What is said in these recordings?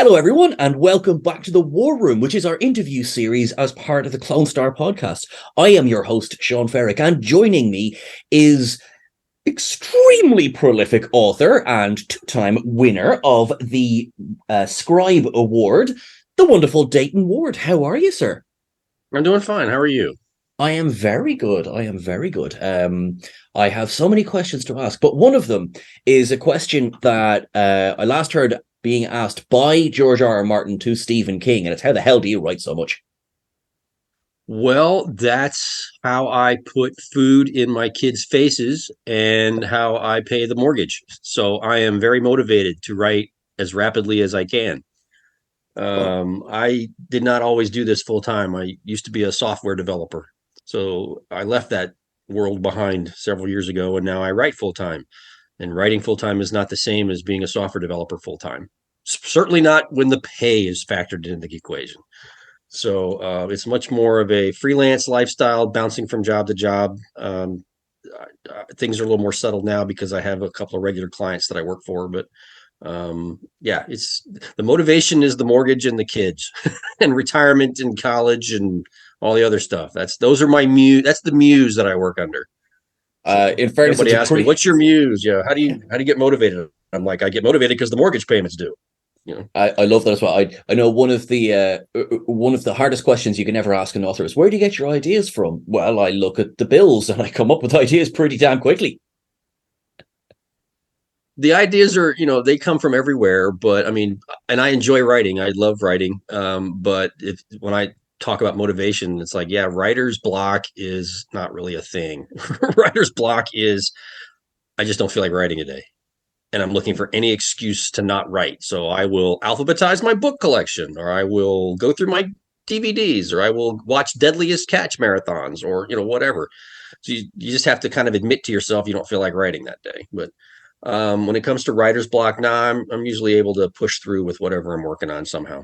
Hello, everyone, and welcome back to the War Room, which is our interview series as part of the Clone Star podcast. I am your host, Sean Ferrick, and joining me is extremely prolific author and two-time winner of the Scribe Award, the wonderful Dayton Ward. How are you, sir? I'm doing fine. How are you? I am very good. I am very good. I have so many questions to ask, but one of them is a question that I last heard being asked by George R. R. Martin to Stephen King, and it's how the hell do you write so much? Well, that's how I put food in my kids' faces and how I pay the mortgage. So I am very motivated to write as rapidly as I can. Well, I did not always do this full time. I used to be a software developer. So I left that world behind several years ago, and now I write full time. And writing full time is not the same as being a software developer full time. Certainly not when the pay is factored into the equation. So it's much more of a freelance lifestyle, bouncing from job to job. Things are a little more settled now because I have a couple of regular clients that I work for. But yeah, it's the motivation is the mortgage and the kids, and retirement and college and all the other stuff. Those are my muse. That's the muse that I work under. So in fairness, it's everybody a asks me, pretty. "What's your muse? Yeah, how do you get motivated?" I'm like, I get motivated because the mortgage payments due. You know. I love that as well. I know one of the hardest questions you can ever ask an author is where do you get your ideas from? Well, I look at the bills and I come up with ideas pretty damn quickly. The ideas are, they come from everywhere, but I mean, and I enjoy writing. I love writing. But if when I talk about motivation, it's like, yeah, writer's block is not really a thing. Writer's block is I just don't feel like writing today. And I'm looking for any excuse to not write. So I will alphabetize my book collection, or I will go through my DVDs, or I will watch Deadliest Catch marathons, or whatever. So you just have to kind of admit to yourself you don't feel like writing that day. But when it comes to writer's block, now I'm usually able to push through with whatever I'm working on somehow.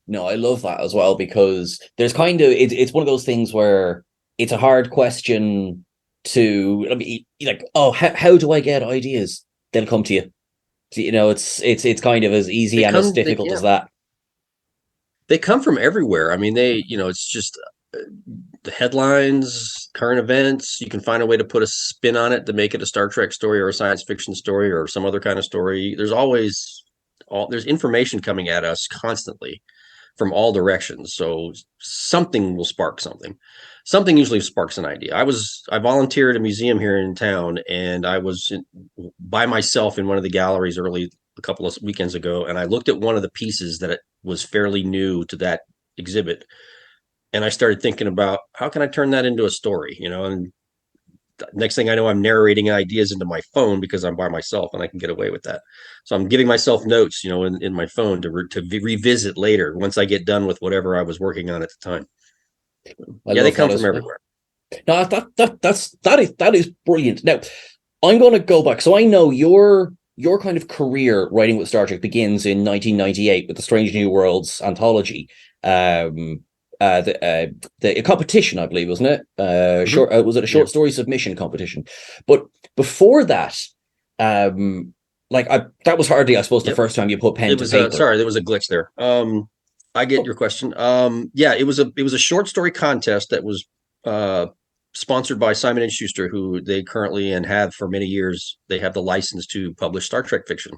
No, I love that as well because there's kind of it's one of those things where it's a hard question to I mean like, oh, how do I get ideas? They'll come to you. So, it's kind of as easy and as difficult Yeah, as that. they come from everywhere. I mean, it's just the headlines, current events. You can find a way to put a spin on it to make it a Star Trek story or a science fiction story or some other kind of story. There's information coming at us constantly from all directions. So something will spark something. Something usually sparks an idea. I volunteered at a museum here in town, and I was by myself in one of the galleries a couple of weekends ago, and I looked at one of the pieces that it was fairly new to that exhibit, and I started thinking about how can I turn that into a story, and next thing I know, I'm narrating ideas into my phone because I'm by myself and I can get away with that. So I'm giving myself notes, in my phone to revisit later once I get done with whatever I was working on at the time. I Yeah, they love come that from as well. everywhere. No, that is brilliant. Now, I'm going to go back. So I know your kind of career writing with Star Trek begins in 1998 with the Strange New Worlds anthology. Um, the competition, I believe, wasn't it? Mm-hmm. Was it a Yeah. short story submission competition? But before that, um, that was hardly, I suppose, the Yep. first time you put pen It to was paper. sorry, there was a glitch there. I get your question. Yeah, it was a short story contest that was uh sponsored by Simon and Schuster, who they currently and have for many years. They have the license to publish Star Trek fiction,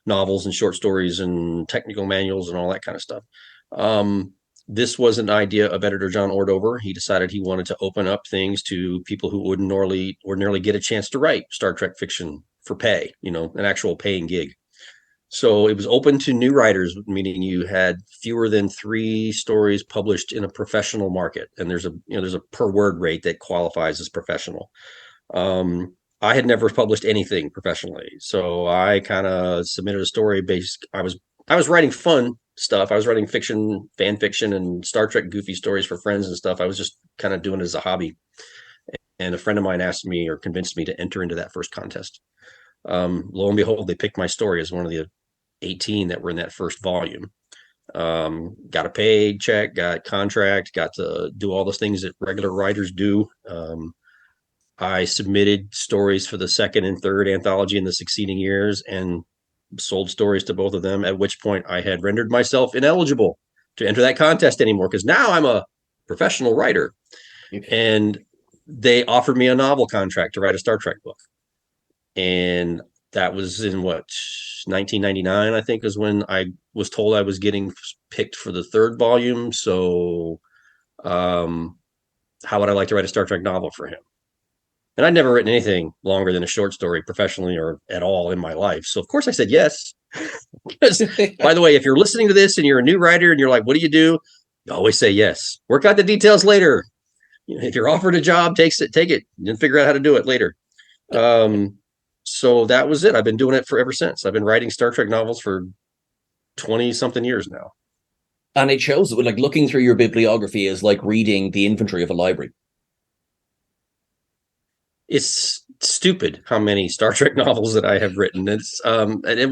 novels and short stories and technical manuals and all that kind of stuff. Um, this was an idea of editor John Ordover. He decided he wanted to open up things to people who wouldn't ordinarily get a chance to write Star Trek fiction for pay, an actual paying gig. So it was open to new writers, meaning you had fewer than three stories published in a professional market, and there's a per word rate that qualifies as professional. I had never published anything professionally, so I kind of submitted a story based. I was writing fun stuff. I was writing fiction, fan fiction, and Star Trek goofy stories for friends and stuff. I was just kind of doing it as a hobby. And a friend of mine asked me or convinced me to enter into that first contest. Lo and behold, they picked my story as one of the 18 that were in that first volume. Got a pay check, got contract, got to do all those things that regular writers do. I submitted stories for the second and third anthology in the succeeding years, and sold stories to both of them, at which point I had rendered myself ineligible to enter that contest anymore, because now I'm a professional writer. And they offered me a novel contract to write a Star Trek book. And that was in 1999, I think, is when I was told I was getting picked for the third volume. So how would I like to write a Star Trek novel for him? And I'd never written anything longer than a short story professionally or at all in my life. So of course I said yes. Because, by the way, if you're listening to this and you're a new writer and you're like, what do? You always say yes. Work out the details later. If you're offered a job, take it, and figure out how to do it later. So that was it. I've been doing it for ever since. I've been writing Star Trek novels for 20 something years now. And it shows that, like, looking through your bibliography is like reading the inventory of a library. It's stupid how many Star Trek novels that I have written. It's and that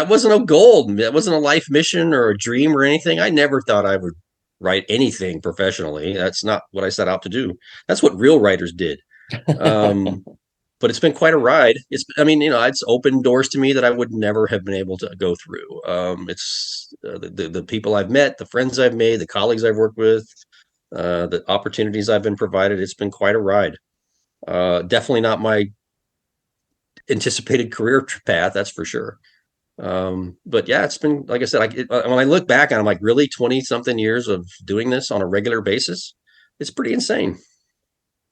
wasn't a goal. That wasn't a life mission or a dream or anything. I never thought I would write anything professionally. That's not what I set out to do. That's what real writers did. But it's been quite a ride. It's opened doors to me that I would never have been able to go through. It's the people I've met, the friends I've made, the colleagues I've worked with, the opportunities I've been provided. It's been quite a ride. Definitely not my anticipated career path, that's for sure. But yeah, it's been, like I said, when I look back on it, I'm like, really 20 something years of doing this on a regular basis? It's pretty insane.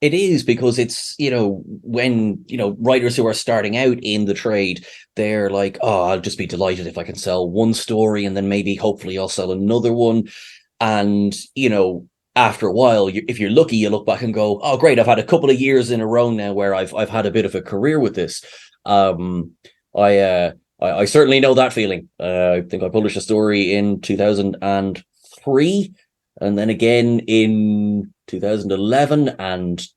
It is, because it's, when, writers who are starting out in the trade, they're like, oh, I'll just be delighted if I can sell one story, and then maybe hopefully I'll sell another one. And, after a while, if you're lucky, you look back and go, oh, great, I've had a couple of years in a row now where I've had a bit of a career with this. I certainly know that feeling. I think I published a story in 2003, and then again in 2011, and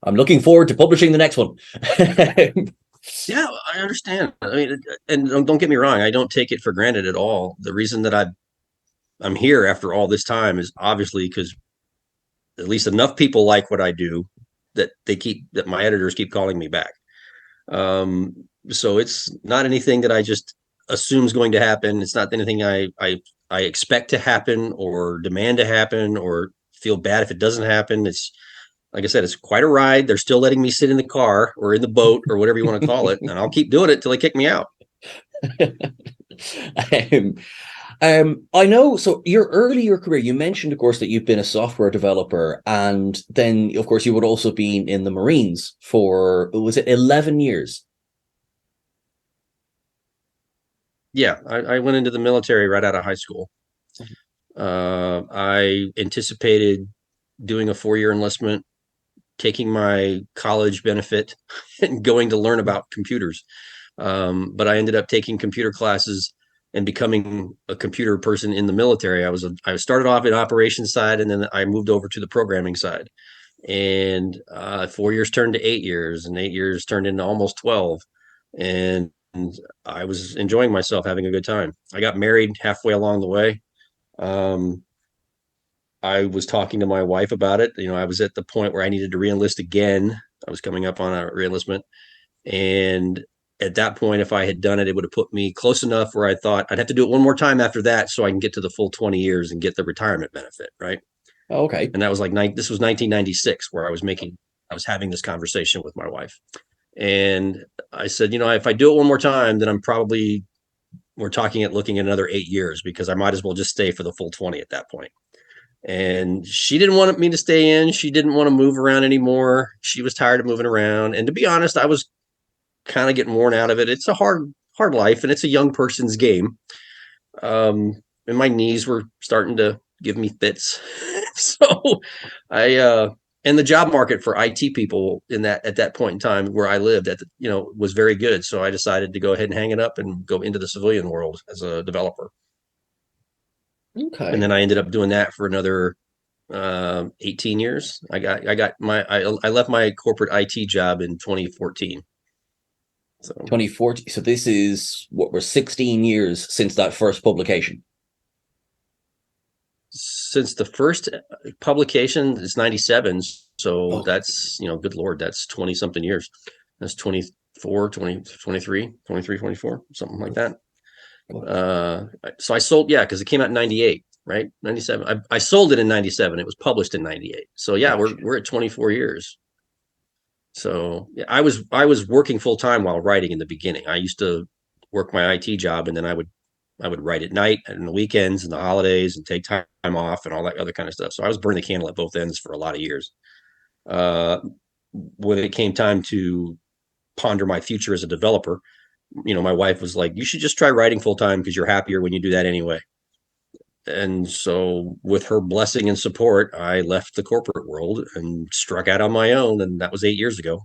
I'm looking forward to publishing the next one. Yeah, I understand. I mean, and don't get me wrong, I don't take it for granted at all. The reason that I'm here after all this time is obviously because at least enough people like what I do that my editors keep calling me back. So it's not anything that I just assume is going to happen. It's not anything I expect to happen or demand to happen or feel bad if it doesn't happen. It's, like I said, it's quite a ride. They're still letting me sit in the car or in the boat or whatever you want to call it, and I'll keep doing it till they kick me out. I know. So early your career, you mentioned, of course, that you've been a software developer, and then, of course, you would also been in the Marines for, was it 11 years? Yeah, I went into the military right out of high school. I anticipated doing a 4-year enlistment, taking my college benefit, and going to learn about computers. But I ended up taking computer classes and becoming a computer person in the military. I started off in operations side, and then I moved over to the programming side. And 4 years turned to 8 years, and 8 years turned into almost 12. And I was enjoying myself, having a good time. I got married halfway along the way. I was talking to my wife about it. I was at the point where I needed to reenlist again. I was coming up on a reenlistment. And at that point, if I had done it, it would have put me close enough where I thought I'd have to do it one more time after that so I can get to the full 20 years and get the retirement benefit, right? Oh, okay. And that was this was 1996 where I was having this conversation with my wife. And I said, if I do it one more time, then we're looking at another 8 years, because I might as well just stay for the full 20 at that point. And she didn't want me to stay in. She didn't want to move around anymore. She was tired of moving around. And to be honest, I was kind of getting worn out of it. It's a hard life, and it's a young person's game. And my knees were starting to give me fits. So and the job market for IT people at that point in time where I lived was very good. So I decided to go ahead and hang it up and go into the civilian world as a developer. Okay. And then I ended up doing that for another 18 years. I left my corporate IT job in 2014. So 2014. So this is what, we're 16 years since that first publication. Since the first publication is 97. So that's, good Lord, that's 20 something years. That's 20, 24, something like that. So I sold, because it came out in 98, right? 97. I sold it in 97. It was published in 98. So yeah, Gotcha. we're at 24 years. So yeah, I was working full time while writing in the beginning. I used to work my IT job, and then I would write at night and the weekends and the holidays and take time off and all that other kind of stuff. So I was burning the candle at both ends for a lot of years. Uh, when it came time to ponder my future as a developer, my wife was like, "You should just try writing full time because you're happier when you do that anyway." And so, with her blessing and support, I left the corporate world and struck out on my own, and that was 8 years ago.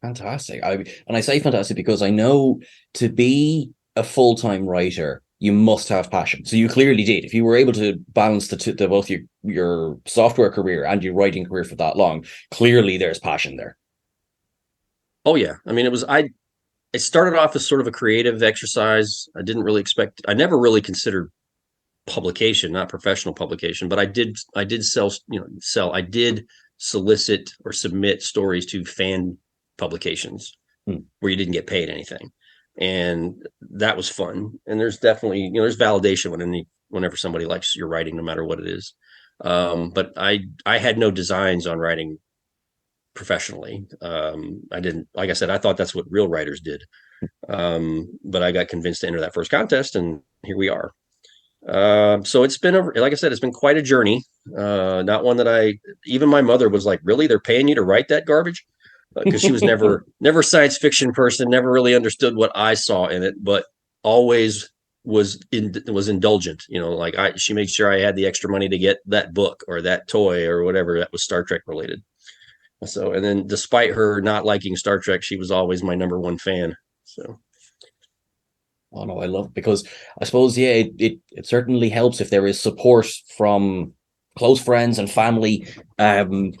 Fantastic. And I say fantastic because I know to be a full-time writer, you must have passion. So you clearly did. If you were able to balance the both your software career and your writing career for that long, clearly there's passion there. Oh yeah, I mean, it started off as sort of a creative exercise. I never really considered publication, not professional publication, but I did I did solicit or submit stories to fan publications where you didn't get paid anything. And that was fun. And there's definitely, there's validation whenever somebody likes your writing, no matter what it is. But I had no designs on writing professionally. I didn't, like I said, I thought that's what real writers did. But I got convinced to enter that first contest, and here we are. So it's been, like I said, it's been quite a journey. Not one that even my mother was like, "Really? They're paying you to write that garbage?" Because she was never a science fiction person, never really understood what I saw in it, but always was indulgent. She made sure I had the extra money to get that book or that toy or whatever that was Star Trek related. So, and then despite her not liking Star Trek, she was always my number one fan. So. Oh no, I love it because I suppose, yeah, it certainly helps if there is support from close friends and family. And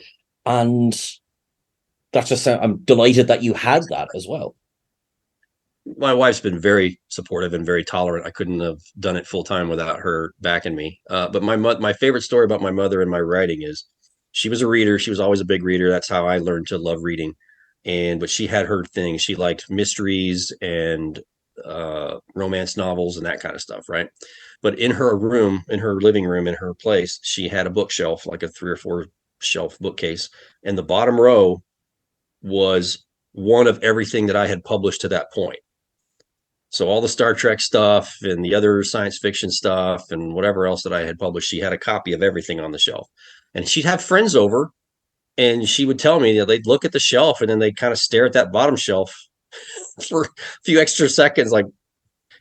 that's just, I'm delighted that you had that as well. My wife's been very supportive and very tolerant. I couldn't have done it full time without her backing me. But my favorite story about my mother and my writing is she was a reader. She was always a big reader. That's how I learned to love reading. But she had her thing. She liked mysteries and romance novels and that kind of stuff, right? But in her room, in her living room, in her place, she had a bookshelf, like a 3 or 4 shelf bookcase, and the bottom row was one of everything that I had published to that point. So all the Star Trek stuff and the other science fiction stuff and whatever else that I had published, she had a copy of everything on the shelf. And she'd have friends over, and she would tell me that they'd look at the shelf and then they'd kind of stare at that bottom shelf for a few extra seconds, like,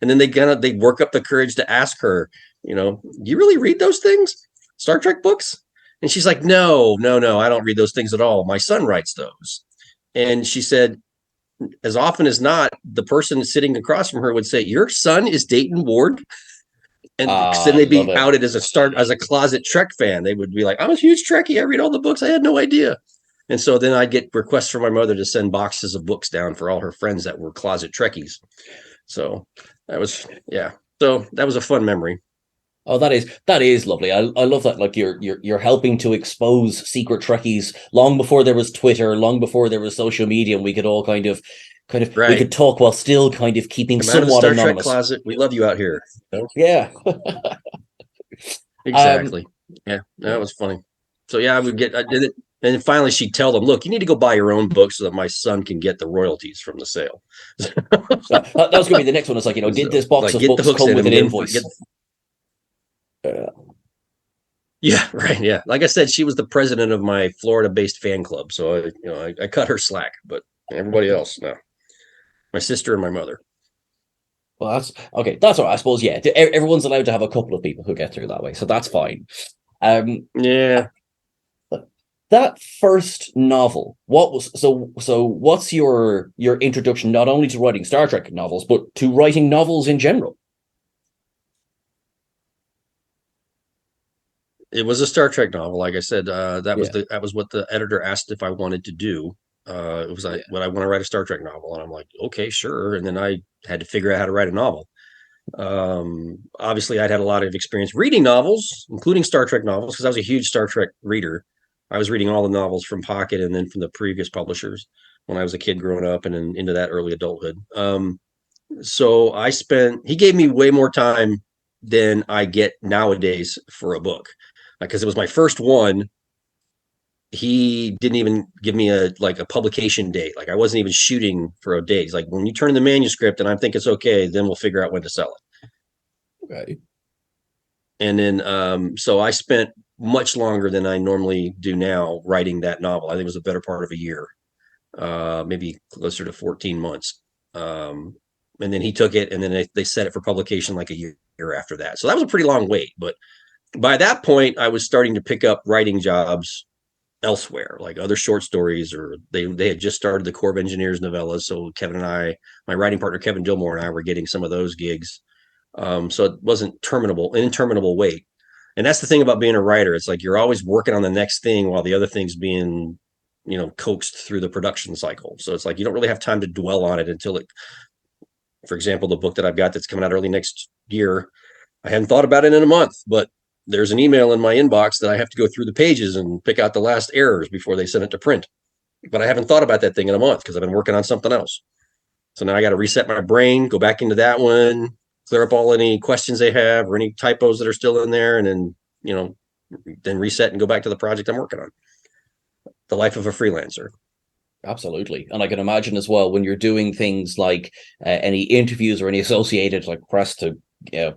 and then they'd work up the courage to ask her, you really read those things, Star Trek books? And she's like, no, I don't read those things at all. My son writes those. And she said, as often as not, the person sitting across from her would say, "Your son is Dayton Ward," and then they'd be outed as a closet Trek fan. They would be like, "I'm a huge Trekkie. I read all the books. I had no idea." And so then I'd get requests from my mother to send boxes of books down for all her friends that were closet Trekkies. So that was, yeah. So that was a fun memory. Oh, that is lovely. I love that. Like you're helping to expose secret Trekkies long before there was Twitter, long before there was social media, and we could all kind of right. We could talk while still kind of keeping Come somewhat out of the Star anonymous. Trek closet. We love you out here. Yeah. Exactly. Yeah, that was funny. So yeah, I did it. And finally she'd tell them, "Look, you need to go buy your own book so that my son can get the royalties from the sale." that was going to be the next one. It's like, did this box of books come with an invoice? Yeah, right. Yeah. Like I said, she was the president of my Florida-based fan club. So I cut her slack, but everybody else, no. My sister and my mother. Well, that's okay. That's all right. I suppose, yeah. Everyone's allowed to have a couple of people who get through that way. So that's fine. Yeah. That first novel, what's your introduction not only to writing Star Trek novels, but to writing novels in general? It was a Star Trek novel. Like I said, that was what the editor asked if I wanted to do. It was like, "What I want to write a Star Trek novel," and I'm like, "Okay, sure." And then I had to figure out how to write a novel. Obviously, I'd had a lot of experience reading novels, including Star Trek novels, because I was a huge Star Trek reader. I was reading all the novels from Pocket and then from the previous publishers. when I was a kid growing up and into that early adulthood. So he gave me way more time than I get nowadays for a book. Because it was my first one. He didn't even give me a publication date. Like I wasn't even shooting for a date. He's like, when you turn in the manuscript and I think it's okay, then we'll figure out when to sell it. Okay. And then so I spent much longer than I normally do now writing that novel. I think it was a better part of a year, maybe closer to 14 months. And then he took it, and then they set it for publication like a year after that. So that was a pretty long wait. But by that point, I was starting to pick up writing jobs elsewhere, like other short stories, or they had just started the Corps of Engineers novellas. So Kevin and I, my writing partner Kevin Dillmore and I were getting some of those gigs. So it wasn't interminable wait. And that's the thing about being a writer. It's like you're always working on the next thing while the other thing's being, coaxed through the production cycle. So it's like you don't really have time to dwell on it until it, for example, the book that I've got that's coming out early next year, I hadn't thought about it in a month, but there's an email in my inbox that I have to go through the pages and pick out the last errors before they send it to print. But I haven't thought about that thing in a month because I've been working on something else. So now I got to reset my brain, go back into that one, clear up all any questions they have or any typos that are still in there, and then reset and go back to the project I'm working on. The life of a freelancer. Absolutely. And I can imagine as well when you're doing things like any interviews or any associated like press to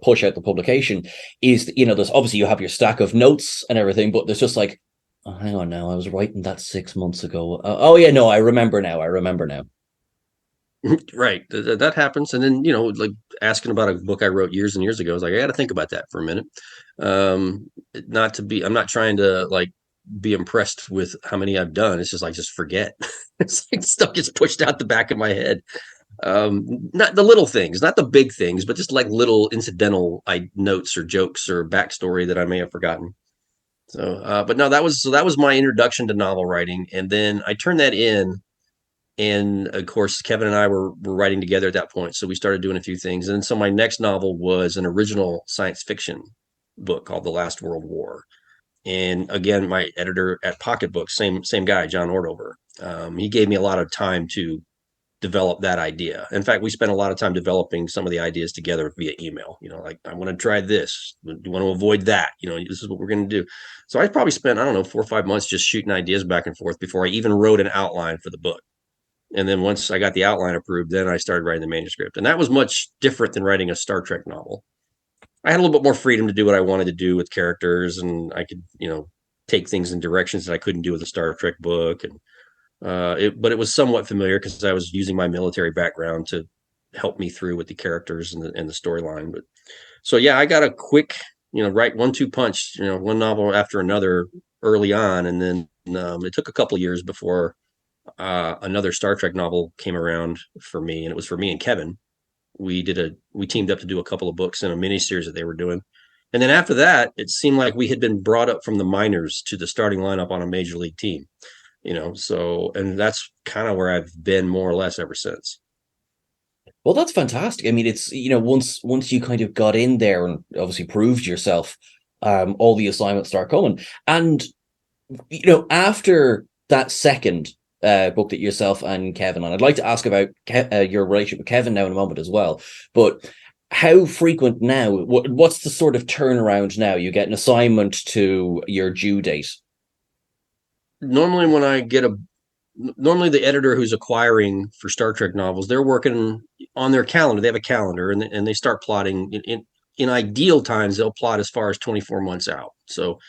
push out the publication is, there's obviously you have your stack of notes and everything, but there's just like, oh, hang on now, I was writing that 6 months ago. Oh yeah, no, I remember now. Right. That happens. And then, like asking about a book I wrote years and years ago, I was like, I got to think about that for a minute. I'm not trying to like be impressed with how many I've done. It's just like, just forget. It's like stuff gets pushed out the back of my head. Not the little things, not the big things, but just like little incidental notes or jokes or backstory that I may have forgotten. So, but no, that was my introduction to novel writing. And then I turned that in. And of course, Kevin and I were writing together at that point. So we started doing a few things. And so my next novel was an original science fiction book called The Last World War. And again, my editor at Pocketbook, same guy, John Ordover, he gave me a lot of time to develop that idea. In fact, we spent a lot of time developing some of the ideas together via email. Like I want to try this. Do you want to avoid that? This is what we're going to do. So I probably spent, I don't know, 4 or 5 months just shooting ideas back and forth before I even wrote an outline for the book. And then once I got the outline approved, then I started writing the manuscript. And that was much different than writing a Star Trek novel. I had a little bit more freedom to do what I wanted to do with characters, and I could, take things in directions that I couldn't do with a Star Trek book. And but it was somewhat familiar because I was using my military background to help me through with the characters and the storyline. But so yeah, I got a quick, write 1-2 punch, one novel after another early on, and then it took a couple years before another Star Trek novel came around for me, and it was for me and Kevin. We teamed up to do a couple of books in a miniseries that they were doing. And then after that, it seemed like we had been brought up from the minors to the starting lineup on a major league team, so, and that's kind of where I've been more or less ever since. Well, that's fantastic. I mean, it's, once you kind of got in there and obviously proved yourself, all the assignments start coming. And, after that second book that yourself and Kevin on, I'd like to ask about your relationship with Kevin now in a moment as well. But how frequent now? What's the sort of turnaround now? You get an assignment to your due date. Normally, normally the editor who's acquiring for Star Trek novels, they're working on their calendar. They have a calendar, and they start plotting. In ideal times, they'll plot as far as 24 months out. So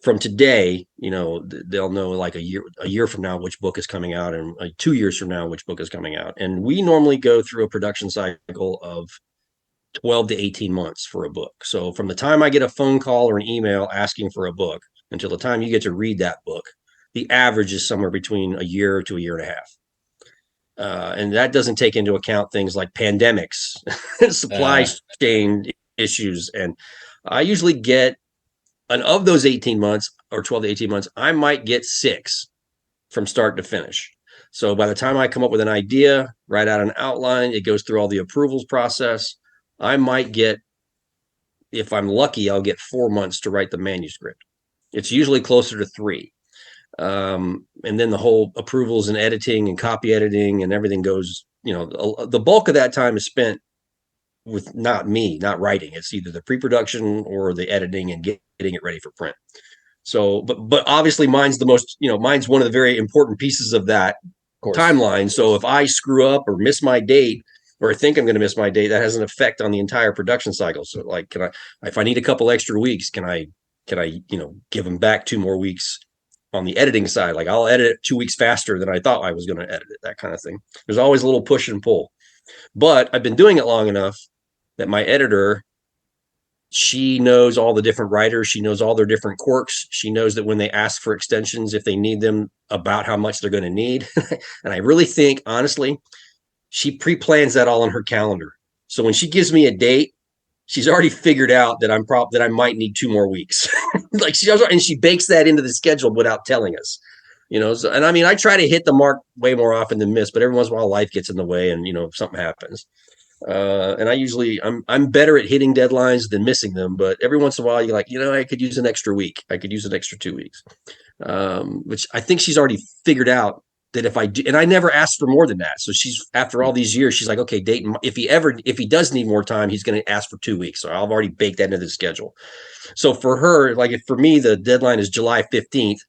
from today, they'll know like a year from now which book is coming out, and 2 years from now which book is coming out. And we normally go through a production cycle of 12 to 18 months for a book. So from the time I get a phone call or an email asking for a book until the time you get to read that book, the average is somewhere between a year to a year and a half. And that doesn't take into account things like pandemics, supply chain issues. And I usually get, and of those 18 months or 12 to 18 months, I might get 6 from start to finish. So by the time I come up with an idea, write out an outline, it goes through all the approvals process. I might get, if I'm lucky, I'll get 4 months to write the manuscript. It's usually closer to 3. And then the whole approvals and editing and copy editing and everything goes, the bulk of that time is spent with not me, not writing. It's either the pre-production or the editing and getting it ready for print. So, but obviously mine's the most, mine's one of the very important pieces of that timeline. So if I screw up or miss my date, or I think I'm going to miss my date, that has an effect on the entire production cycle. So like, if I need a couple extra weeks, can I, give them back 2 more weeks on the editing side? Like I'll edit it 2 weeks faster than I thought I was going to edit it, that kind of thing. There's always a little push and pull, but I've been doing it long enough that my editor, she knows all the different writers. She knows all their different quirks. She knows that when they ask for extensions, if they need them, about how much they're going to need. And I really think, honestly, she pre-plans that all on her calendar. So when she gives me a date, she's already figured out that that I might need 2 more weeks. Like she bakes that into the schedule without telling us. So, and I mean, I try to hit the mark way more often than miss, but every once in a while life gets in the way and, something happens. And I'm better at hitting deadlines than missing them, but every once in a while you're like, I could use an extra week. I could use an extra 2 weeks. Which I think she's already figured out that if I do, and I never asked for more than that. So after all these years, she's like, okay, Dayton, if he does need more time, he's going to ask for 2 weeks. So I've already baked that into the schedule. So for her, like if for me, the deadline is July 15th,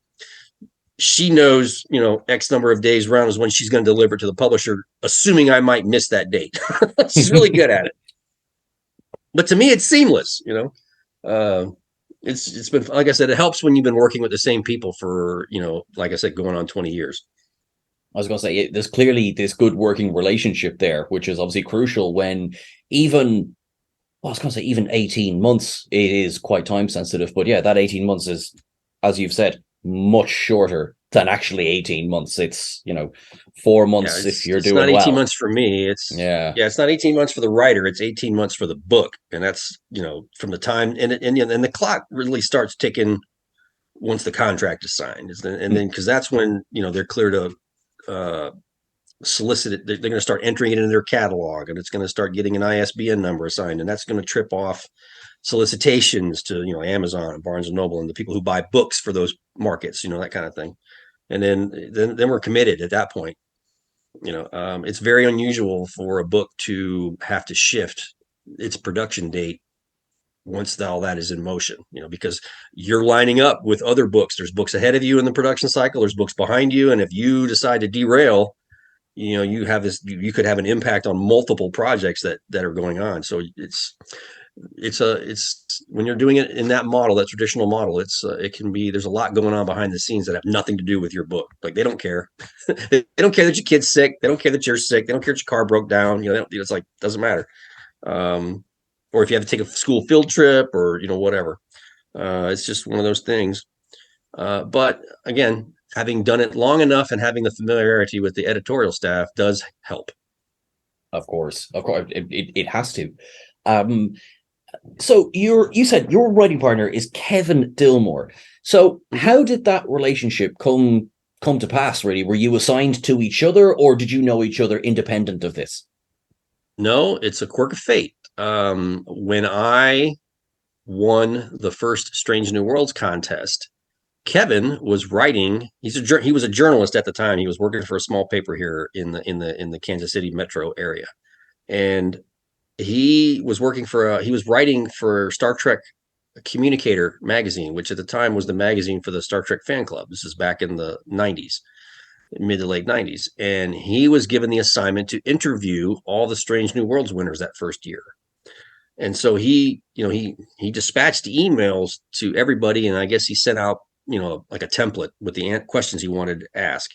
she knows, X number of days around is when she's going to deliver it to the publisher, assuming I might miss that date. She's really good at it. But to me, it's seamless, it's been, like I said, it helps when you've been working with the same people for, like I said, going on 20 years. I was going to say, there's clearly this good working relationship there, which is obviously crucial when even 18 months, it is quite time sensitive. But yeah, that 18 months is, as you've said, much shorter than actually 18 months. It's 4 months if you're doing well. It's not 18 months for me. It's it's not 18 months for the writer. It's 18 months for the book, and that's from the time and the clock really starts ticking once the contract is signed, and then because that's when they're clear to solicit it. They're going to start entering it in their catalog, and it's going to start getting an ISBN number assigned, and that's going to trip off solicitations to Amazon and Barnes and Noble and the people who buy books for those markets, that kind of thing. And then we're committed at that point. It's very unusual for a book to have to shift its production date once all that is in motion, because you're lining up with other books. There's books ahead of you in the production cycle. There's books behind you. And if you decide to derail, you could have an impact on multiple projects that are going on. So it's when you're doing it in that model, that traditional model, there's a lot going on behind the scenes that have nothing to do with your book. Like they don't care. They don't care that your kid's sick. They don't care that you're sick. They don't care that your car broke down. It's like, doesn't matter. Or if you have to take a school field trip or, whatever. It's just one of those things. But again, having done it long enough and having the familiarity with the editorial staff does help. Of course, it has to. So you said your writing partner is Kevin Dillmore. So how did that relationship come to pass, really? Were you assigned to each other, or did you know each other independent of this? No, it's a quirk of fate. When I won the first Strange New Worlds contest, Kevin was writing. He was a journalist at the time. He was working for a small paper here in the Kansas City metro area, and he was writing for Star Trek Communicator magazine, which at the time was the magazine for the Star Trek fan club. This is back in the 90s, mid to late 90s. And he was given the assignment to interview all the Strange New Worlds winners that first year. And so he dispatched emails to everybody. And I guess he sent out, like a template with the questions he wanted to ask.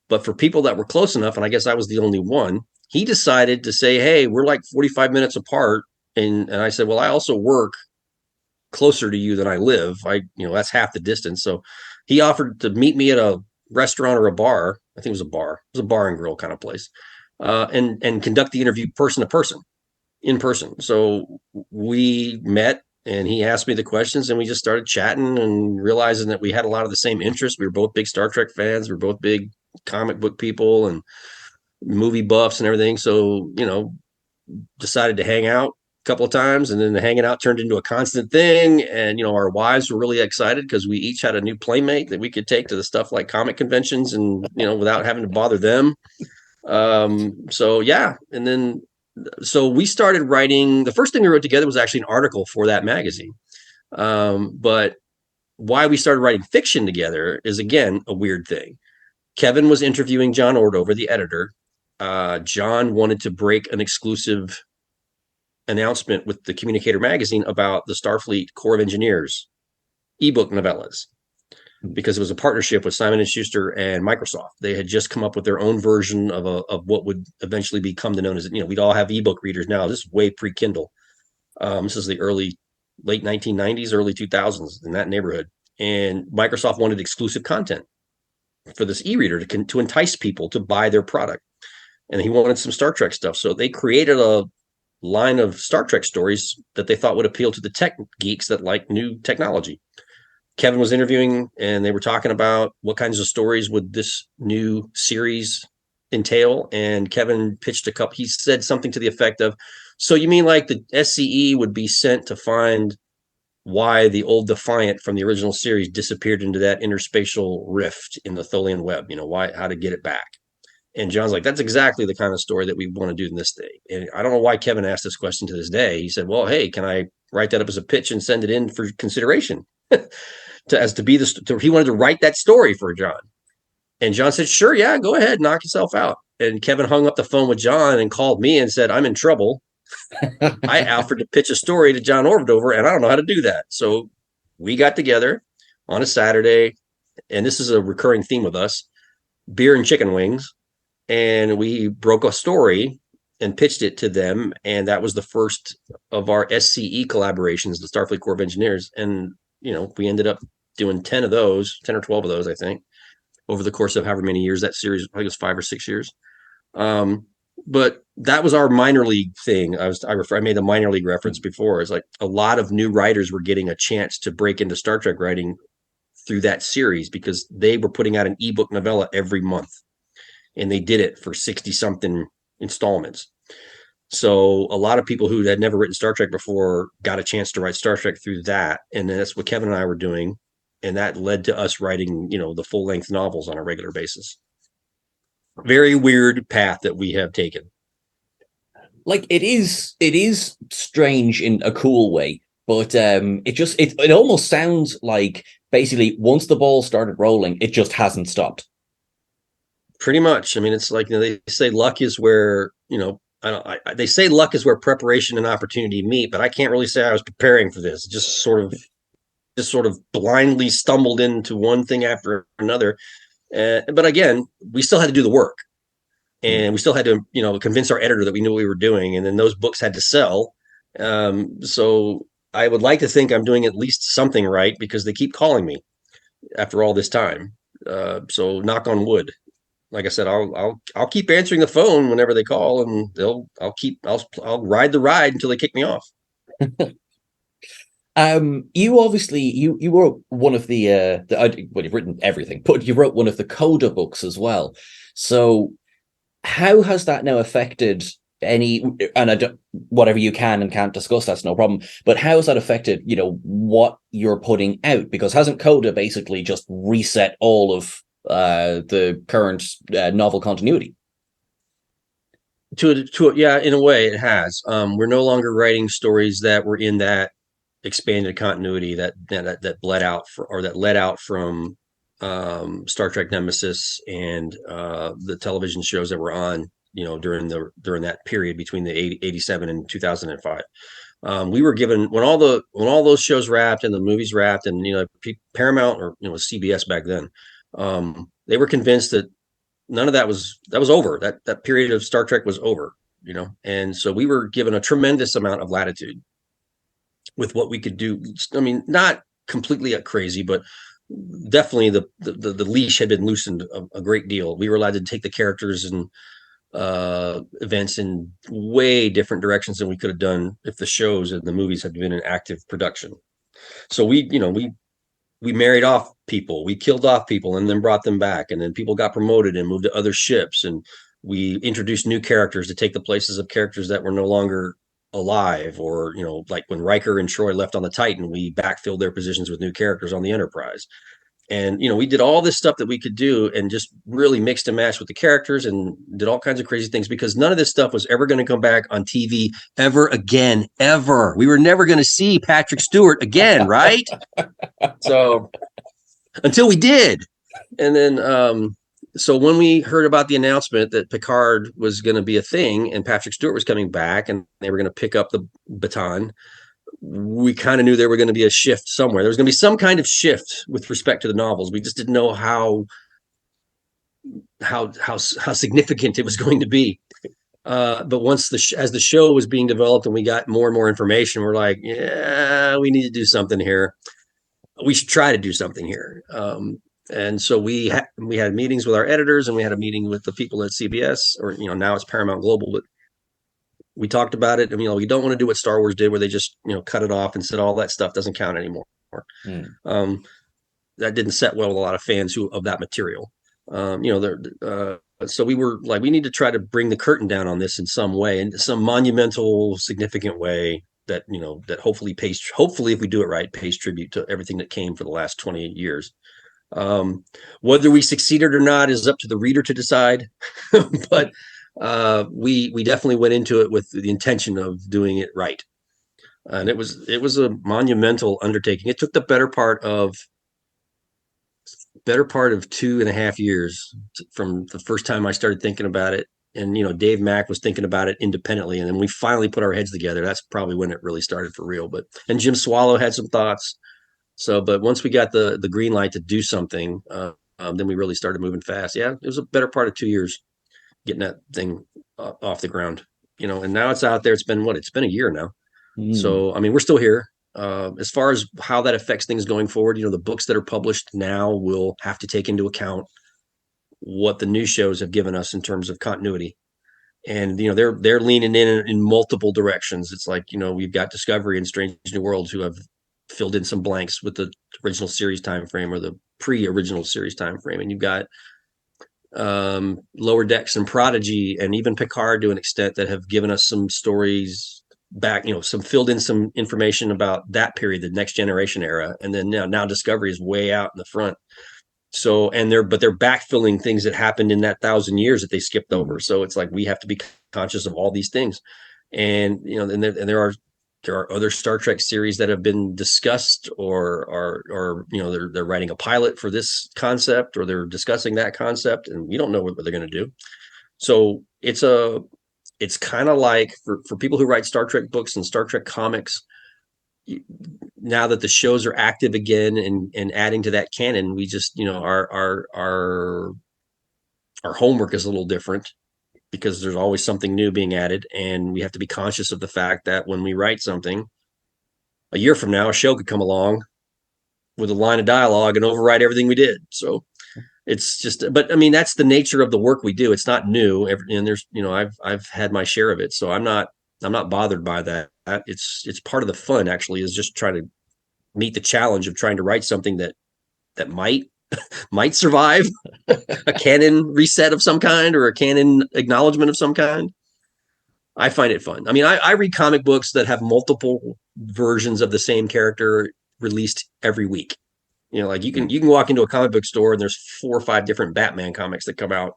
But for people that were close enough, and I guess I was the only one, he decided to say, hey, we're like 45 minutes apart. And I said, well, I also work closer to you than I live. That's half the distance. So he offered to meet me at a restaurant or a bar. I think it was a bar. It was a bar and grill kind of place. And conduct the interview person to person, in person. So we met and he asked me the questions and we just started chatting and realizing that we had a lot of the same interests. We were both big Star Trek fans. We were both big comic book people and movie buffs and everything. So, decided to hang out couple of times, and then the hanging out turned into a constant thing. And our wives were really excited because we each had a new playmate that we could take to the stuff like comic conventions, and without having to bother them. So yeah, and then so we started writing. The first thing we wrote together was actually an article for that magazine. But why we started writing fiction together is, again, a weird thing. Kevin was interviewing John Ordover, the editor. John wanted to break an exclusive announcement with the Communicator magazine about the Starfleet Corps of Engineers ebook novellas, because it was a partnership with Simon & Schuster and Microsoft. They had just come up with their own version of what would eventually become known as, we'd all have ebook readers now. This is way pre-Kindle. This is the late 1990s, early 2000s, in that neighborhood. And Microsoft wanted exclusive content for this e-reader to entice people to buy their product. And he wanted some Star Trek stuff. So they created a line of Star Trek stories that they thought would appeal to the tech geeks that like new technology. Kevin was interviewing, and they were talking about what kinds of stories would this new series entail. And Kevin pitched a couple. He said something to the effect of, so you mean like the SCE would be sent to find why the old Defiant from the original series disappeared into that interspatial rift in the Tholian web, how to get it back. And John's like, that's exactly the kind of story that we want to do in this day. And I don't know why Kevin asked this question to this day. He said, well, hey, can I write that up as a pitch and send it in for consideration? He wanted to write that story for John. And John said, sure, yeah, go ahead, knock yourself out. And Kevin hung up the phone with John and called me and said, I'm in trouble. I offered to pitch a story to John Ordover, and I don't know how to do that. So we got together on a Saturday, and this is a recurring theme with us, beer and chicken wings. And we broke a story and pitched it to them. And that was the first of our SCE collaborations, the Starfleet Corps of Engineers. And, we ended up doing 10 or 12 of those, I think, over the course of however many years that series, I think it was 5 or 6 years. But that was our minor league thing. I made the minor league reference before. It's like a lot of new writers were getting a chance to break into Star Trek writing through that series, because they were putting out an ebook novella every month, and they did it for 60 something installments. So a lot of people who had never written Star Trek before got a chance to write Star Trek through that. And that's what Kevin and I were doing. And that led to us writing, the full length novels on a regular basis. Very weird path that we have taken. Like, it is strange in a cool way, but it almost sounds like basically once the ball started rolling, it just hasn't stopped. Pretty much. I mean, it's like, they say luck is where, they say luck is where preparation and opportunity meet, but I can't really say I was preparing for this. Just sort of blindly stumbled into one thing after another. But again, we still had to do the work, and we still had to, convince our editor that we knew what we were doing. And then those books had to sell. So I would like to think I'm doing at least something right, because they keep calling me after all this time. So knock on wood. Like I said, I'll keep answering the phone whenever they call, and I'll ride the ride until they kick me off. You obviously you wrote one of the well, you've written everything, but you wrote one of the Coda books as well. So how has that now affected any, and whatever you can and can't discuss, that's no problem, but how has that affected, what you're putting out? Because hasn't Coda basically just reset all of the current novel continuity? Yeah, in a way it has. We're no longer writing stories that were in that expanded continuity that bled out that led out from Star Trek Nemesis and the television shows that were on, during that period between the 87 and 2005. We were given, when all those shows wrapped and the movies wrapped, and Paramount, or CBS back then, they were convinced that none of that was over. That period of Star Trek was over, and so we were given a tremendous amount of latitude with what we could do. I mean, not completely crazy, but definitely the leash had been loosened a great deal. We were allowed to take the characters and events in way different directions than we could have done if the shows and the movies had been in active production. So we married off people, we killed off people and then brought them back, and then people got promoted and moved to other ships, and we introduced new characters to take the places of characters that were no longer alive, or like when Riker and Troy left on the Titan, we backfilled their positions with new characters on the Enterprise. And we did all this stuff that we could do, and just really mixed and matched with the characters, and did all kinds of crazy things, because none of this stuff was ever going to come back on TV ever again, ever. We were never going to see Patrick Stewart again, right? So until we did. And then so when we heard about the announcement that Picard was going to be a thing and Patrick Stewart was coming back and they were going to pick up the baton, we kind of knew there were going to be a shift somewhere. There was going to be some kind of shift with respect to the novels. We just didn't know how significant it was going to be. But once as the show was being developed and we got more and more information, we're like, yeah, we need to do something here. We should try to do something here. And so we had meetings with our editors, and we had a meeting with the people at CBS, or now it's Paramount Global, but we talked about it. And we don't want to do what Star Wars did, where they just cut it off and said all that stuff doesn't count anymore. That didn't set well with a lot of fans of that material. So we were like, we need to try to bring the curtain down on this in some way, in some monumental, significant way that that hopefully if we do it right, pays tribute to everything that came for the last 28 years. Whether we succeeded or not is up to the reader to decide. But we definitely went into it with the intention of doing it right, and it was a monumental undertaking. It took the better part of 2.5 years from the first time I started thinking about it, and Dave Mack was thinking about it independently, and then we finally put our heads together. That's probably when it really started for real. And Jim Swallow had some thoughts. But once we got the green light to do something, then we really started moving fast. Yeah, it was a better part of 2 years getting that thing off the ground, and now it's out there. It's been a year now. So, I mean, we're still here. As far as how that affects things going forward, the books that are published now will have to take into account what the new shows have given us in terms of continuity. And, they're leaning in multiple directions. It's like, we've got Discovery and Strange New Worlds who have filled in some blanks with the original series time frame or the pre-original series time frame. And you've got Lower Decks and Prodigy and even Picard to an extent that have given us some stories back, some filled in some information about that period, the Next Generation era. And then now Discovery is way out in the front. So, but they're backfilling things that happened in that 1,000 years that they skipped over. So it's like, we have to be conscious of all these things. And, and there are other Star Trek series that have been discussed, or they're writing a pilot for this concept, or they're discussing that concept, and we don't know what they're going to do. So it's kind of like for people who write Star Trek books and Star Trek comics, now that the shows are active again and adding to that canon, we just, our homework is a little different, because there's always something new being added, and we have to be conscious of the fact that when we write something, a year from now, a show could come along with a line of dialogue and overwrite everything we did. So it's just, but I mean, that's the nature of the work we do. It's not new, and there's, I've had my share of it, so I'm not bothered by that. It's part of the fun, actually, is just trying to meet the challenge of trying to write something that might survive a canon reset of some kind, or a canon acknowledgement of some kind. I find it fun. I mean, I read comic books that have multiple versions of the same character released every week. Like you can walk into a comic book store and there's 4 or 5 different Batman comics that come out,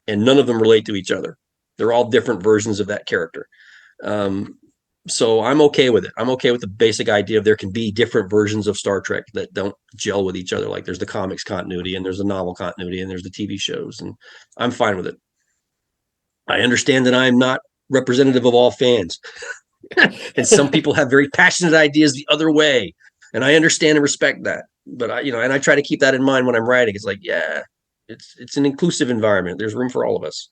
and none of them relate to each other. They're all different versions of that character. So I'm okay with it. I'm okay with the basic idea of there can be different versions of Star Trek that don't gel with each other. Like there's the comics continuity, and there's the novel continuity, and there's the TV shows, and I'm fine with it. I understand that I'm not representative of all fans. And some people have very passionate ideas the other way, and I understand and respect that. But I try to keep that in mind when I'm writing. It's like, yeah, it's an inclusive environment. There's room for all of us.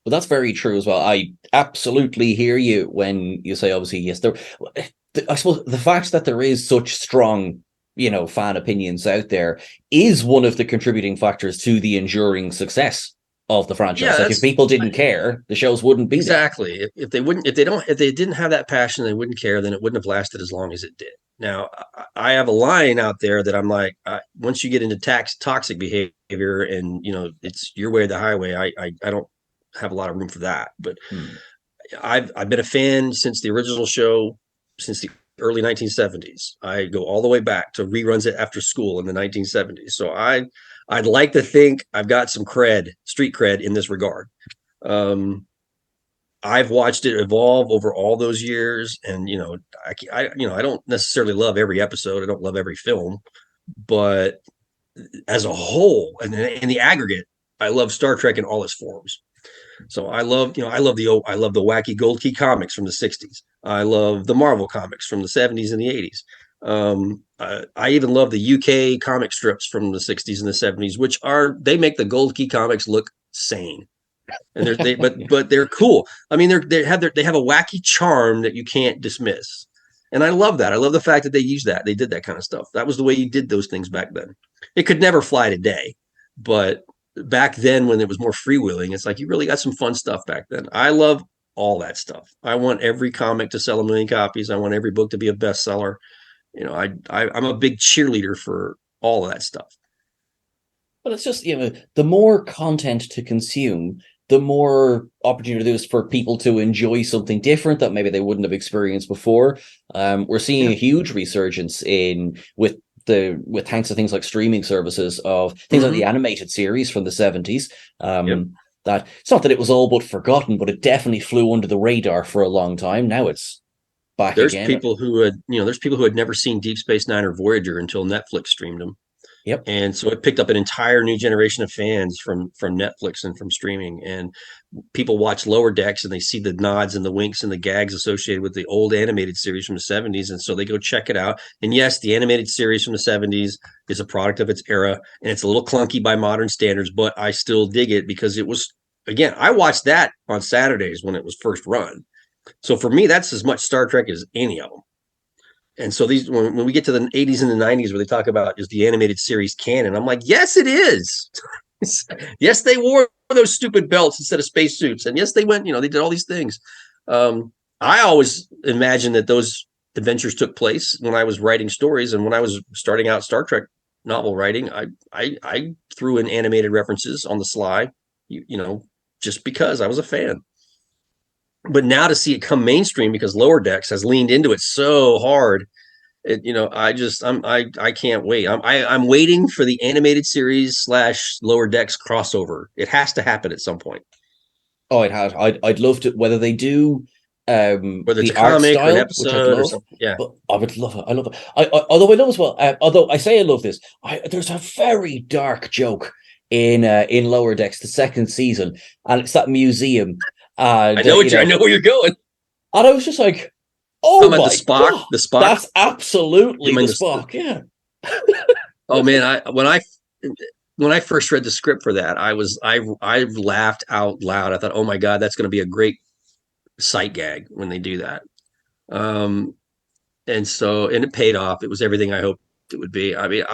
Well, that's very true as well. I absolutely hear you when you say, obviously, yes, I suppose the fact that there is such strong, fan opinions out there is one of the contributing factors to the enduring success of the franchise. Like if people didn't care, the shows wouldn't be exactly there. If they didn't have that passion, they wouldn't care, then it wouldn't have lasted as long as it did. Now, I have a line out there that I'm like, once you get into toxic behavior, and it's your way or the highway, I don't have a lot of room for that. But I've been a fan since the original show, since the early 1970s. I go all the way back to reruns it after school in the 1970s. So I'd like to think I've got some street cred in this regard. I've watched it evolve over all those years, and I don't necessarily love every episode. I don't love every film, but as a whole, and in the aggregate, I love Star Trek in all its forms. So I love the wacky Gold Key comics from the '60s. I love the Marvel comics from the '70s and the '80s. I even love the UK comic strips from the '60s and the '70s, which they make the Gold Key comics look sane, and but they're cool. I mean, they have a wacky charm that you can't dismiss, and I love that. I love the fact that they did that kind of stuff. That was the way you did those things back then. It could never fly today, but back then when it was more freewheeling, it's like you really got some fun stuff back then. I love all that stuff. I want every comic to sell 1 million copies. I want every book to be a bestseller. I'm a big cheerleader for all of that stuff. But it's just, the more content to consume, the more opportunity there is for people to enjoy something different that maybe they wouldn't have experienced before. We're seeing a huge resurgence with thanks to things like streaming services of things like the animated series from the 70s. That it's not that it was all but forgotten, but it definitely flew under the radar for a long time. Now it's back there's again. People who had never seen Deep Space Nine or Voyager until Netflix streamed them. Yep. And so it picked up an entire new generation of fans from Netflix and from streaming. And people watch Lower Decks and they see the nods and the winks and the gags associated with the old animated series from the 70s. And so they go check it out. And yes, the animated series from the 70s is a product of its era, and it's a little clunky by modern standards, but I still dig it because it was, again, I watched that on Saturdays when it was first run. So for me, that's as much Star Trek as any of them. And so when we get to the 80s and the 90s where they talk about is the animated series canon, I'm like, yes, it is. Yes, they wore those stupid belts instead of spacesuits. And yes, they went, they did all these things. I always imagined that those adventures took place when I was writing stories. And when I was starting out Star Trek novel writing, I threw in animated references on the sly, just because I was a fan. But now to see it come mainstream because Lower Decks has leaned into it so hard, I can't wait. I'm waiting for the animated series / Lower Decks crossover. It has to happen at some point. Oh, it has. I'd love to. Whether they do, whether it's the art comic style, or an episode or something. Yeah, but I would love it. I love it. Although I love as well. Although I say I love this, there's a very dark joke in Lower Decks, the second season, and it's that museum. And, I know where you're going. And I was just like, oh my the Spock, God, the Spock. That's absolutely the Spock. Yeah. Oh man, when I first read the script for that, I laughed out loud. I thought, oh my God, that's going to be a great sight gag when they do that. And it paid off. It was everything I hoped it would be. I mean,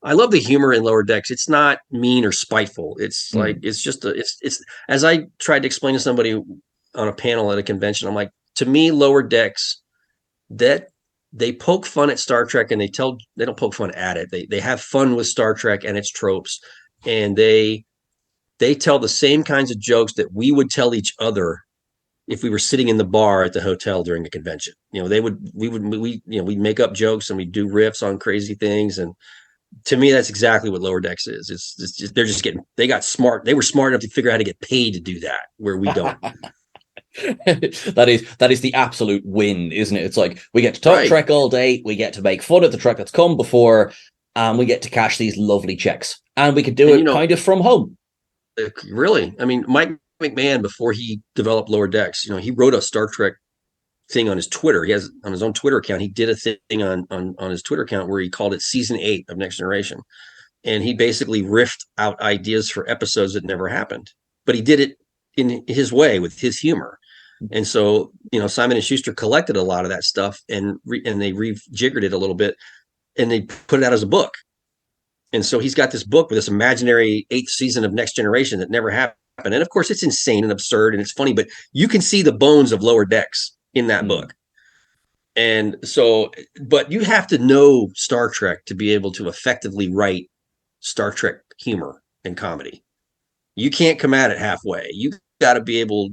I love the humor in Lower Decks. It's not mean or spiteful. It's like, it's just it's as I tried to explain to somebody on a panel at a convention, I'm like, to me, Lower Decks, that they poke fun at Star Trek and they don't poke fun at it. They have fun with Star Trek and its tropes. And they tell the same kinds of jokes that we would tell each other if we were sitting in the bar at the hotel during a convention. We'd make up jokes and we'd do riffs on crazy things. And to me, that's exactly what Lower Decks is. It's just they got smart. They were smart enough to figure out how to get paid to do that, where we don't. that is the absolute win, isn't it? It's like we get to talk Trek all day, we get to make fun of the Trek that's come before, and we get to cash these lovely checks, and we could do it kind of from home. Really, I mean, Mike McMahon, before he developed Lower Decks, he wrote a Star Trek thing on his Twitter. He has on his own Twitter account. He did a thing on his Twitter account where he called it Season 8 of Next Generation, and he basically riffed out ideas for episodes that never happened, but he did it in his way with his humor. And so, Simon and Schuster collected a lot of that stuff and they rejiggered it a little bit and they put it out as a book. And so he's got this book with this imaginary 8th season of Next Generation that never happened. And of course, it's insane and absurd and it's funny, but you can see the bones of Lower Decks in that book. And so, but you have to know Star Trek to be able to effectively write Star Trek humor and comedy. You can't come at it halfway. You got to be able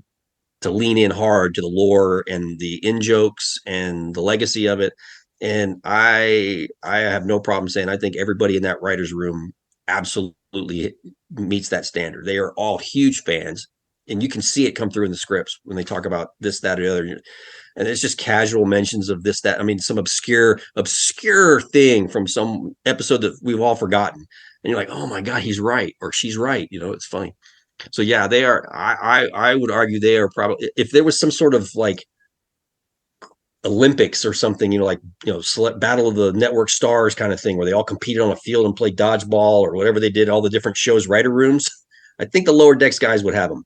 to lean in hard to the lore and the in jokes and the legacy of it. And I have no problem saying I think everybody in that writer's room absolutely meets that standard. They are all huge fans, and you can see it come through in the scripts when they talk about this, that, or the other. And it's just casual mentions of this, that. I mean, some obscure thing from some episode that we've all forgotten. And you're like, oh my God, he's right, or she's right. It's funny. So yeah, they are. I would argue they are probably, if there was some sort of like Olympics or something, like Battle of the Network Stars kind of thing, where they all competed on a field and played dodgeball or whatever they did, all the different shows, writer rooms. I think the Lower Decks guys would have them.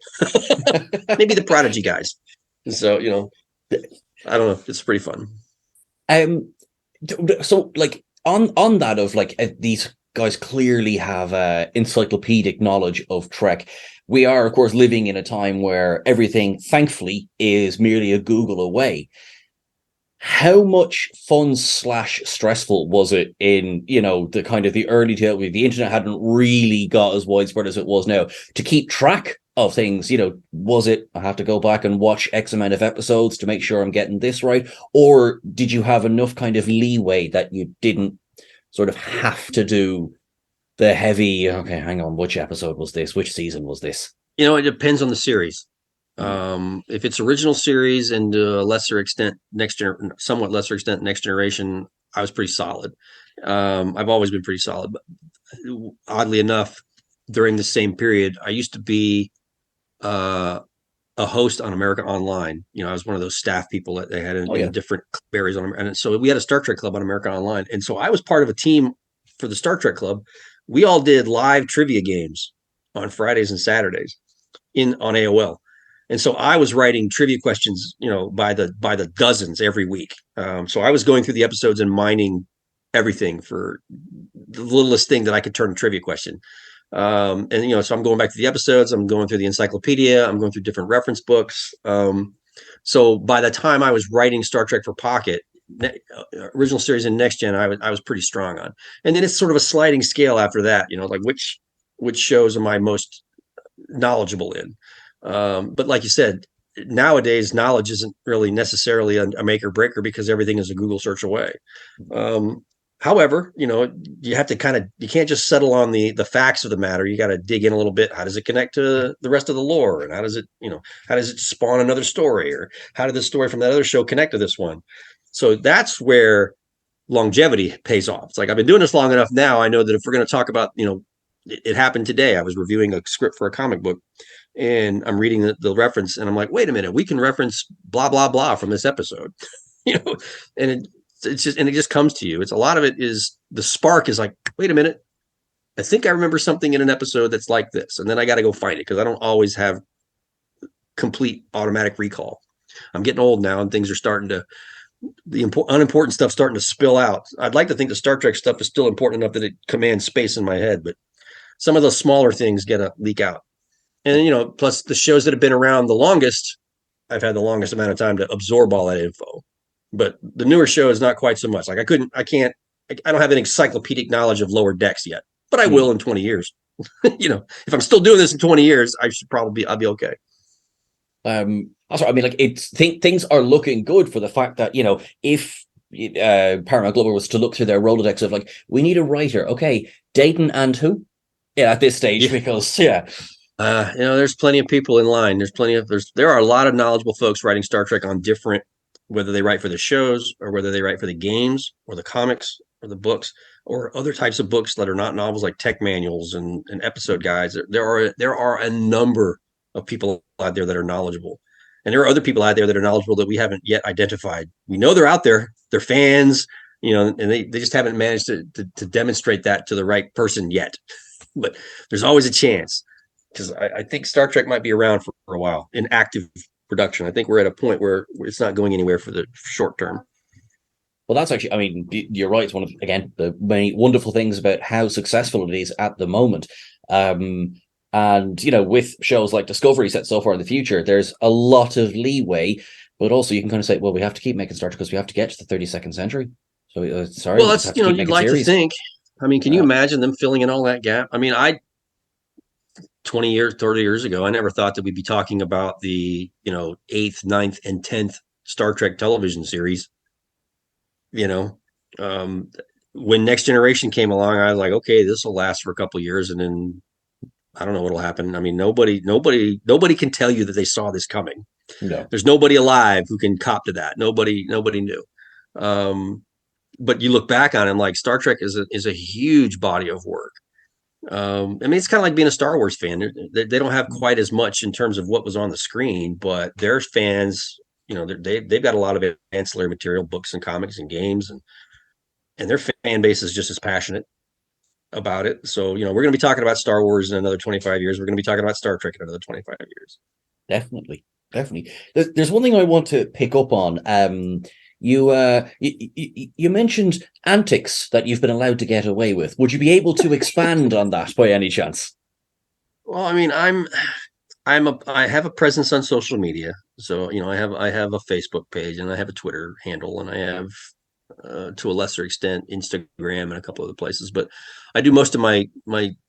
Maybe the Prodigy guys. So I don't know. It's pretty fun. So like on that of like these guys clearly have encyclopedic knowledge of Trek. We are, of course, living in a time where everything, thankfully, is merely a Google away. How much fun / stressful was it in, the kind of the early days where the internet hadn't really got as widespread as it was now, to keep track of things? Was it, I have to go back and watch X amount of episodes to make sure I'm getting this right? Or did you have enough kind of leeway that you didn't sort of have to do the heavy, okay, hang on, which episode was this? Which season was this? It depends on the series. If it's original series and to a lesser extent, somewhat lesser extent, Next Generation, I was pretty solid. I've always been pretty solid. But oddly enough, during the same period, I used to be a host on America Online. I was one of those staff people that they had in different areas on, and so we had a Star Trek club on America Online, and so I was part of a team for the Star Trek club. We all did live trivia games on Fridays and Saturdays on AOL. And so I was writing trivia questions, by the dozens every week. So I was going through the episodes and mining everything for the littlest thing that I could turn a trivia question. So I'm going back to the episodes. I'm going through the encyclopedia. I'm going through different reference books. So by the time I was writing Star Trek for Pocket, original series and Next Gen, I was pretty strong on. And then it's sort of a sliding scale after that, like which shows am I most knowledgeable in? But like you said, nowadays knowledge isn't really necessarily a make or breaker because everything is a Google search away. However, you have to you can't just settle on the facts of the matter. You got to dig in a little bit. How does it connect to the rest of the lore? And how does it spawn another story? Or how did this story from that other show connect to this one? So that's where longevity pays off. It's like, I've been doing this long enough now. I know that if we're going to talk about, it happened today. I was reviewing a script for a comic book, and I'm reading the reference, and I'm like, wait a minute, we can reference blah, blah, blah from this episode, and it just comes to you. It's a lot of it is the spark is like, wait a minute, I think I remember something in an episode that's like this. And then I got to go find it because I don't always have complete automatic recall. I'm getting old now, and things are starting to, the unimportant stuff starting to spill out. I'd like to think the Star Trek stuff is still important enough that it commands space in my head, but some of those smaller things get to leak out. And, plus the shows that have been around the longest, I've had the longest amount of time to absorb all that info. But the newer show is not quite so much. Like I don't have an encyclopedic knowledge of Lower Decks yet, but I will in 20 years. If I'm still doing this in 20 years, I'll be okay. Also, I mean, like things are looking good for the fact that, if Paramount Global was to look through their Rolodex of like, we need a writer. Okay, Dayton and who? Yeah, at this stage, because there's plenty of people in line. There are a lot of knowledgeable folks writing Star Trek on different, whether they write for the shows or whether they write for the games or the comics or the books or other types of books that are not novels, like tech manuals and episode guides. There are a number of people out there that are knowledgeable. And there are other people out there that are knowledgeable that we haven't yet identified. We know they're out there. They're fans, and they just haven't managed to demonstrate that to the right person yet. But there's always a chance, because I think Star Trek might be around for a while in active production. I think we're at a point where it's not going anywhere for the short term. Well, that's actually, I mean, you're right. It's one of, again, the many wonderful things about how successful it is at the moment. And, with shows like Discovery set so far in the future, there's a lot of leeway, but also you can kind of say, well, we have to keep making Star Trek because we have to get to the 32nd century. So, sorry. Well, that's, you'd like to think. I mean, can you imagine them filling in all that gap? I mean, 20 years, 30 years ago, I never thought that we'd be talking about the, 8th, ninth, and 10th Star Trek television series. You know, um, when Next Generation came along, I was like, okay, this will last for a couple of years, and then I don't know what'll happen. I mean, nobody can tell you that they saw this coming. No. There's nobody alive who can cop to that. Nobody knew. Um, but you look back on it, like Star Trek is a huge body of work. I mean, it's kind of like being a Star Wars fan. They don't have quite as much in terms of what was on the screen, but their fans, they've got a lot of ancillary material, books and comics and games, and their fan base is just as passionate about it. So, we're going to be talking about Star Wars in another 25 years. We're going to be talking about Star Trek in another 25 years. Definitely, definitely. There's one thing I want to pick up on. You mentioned antics that you've been allowed to get away with. Would you be able to expand on that by any chance? Well, I mean, I have a presence on social media. So, I have a Facebook page and I have a Twitter handle and I have, to a lesser extent, Instagram and a couple other places. But I do most of my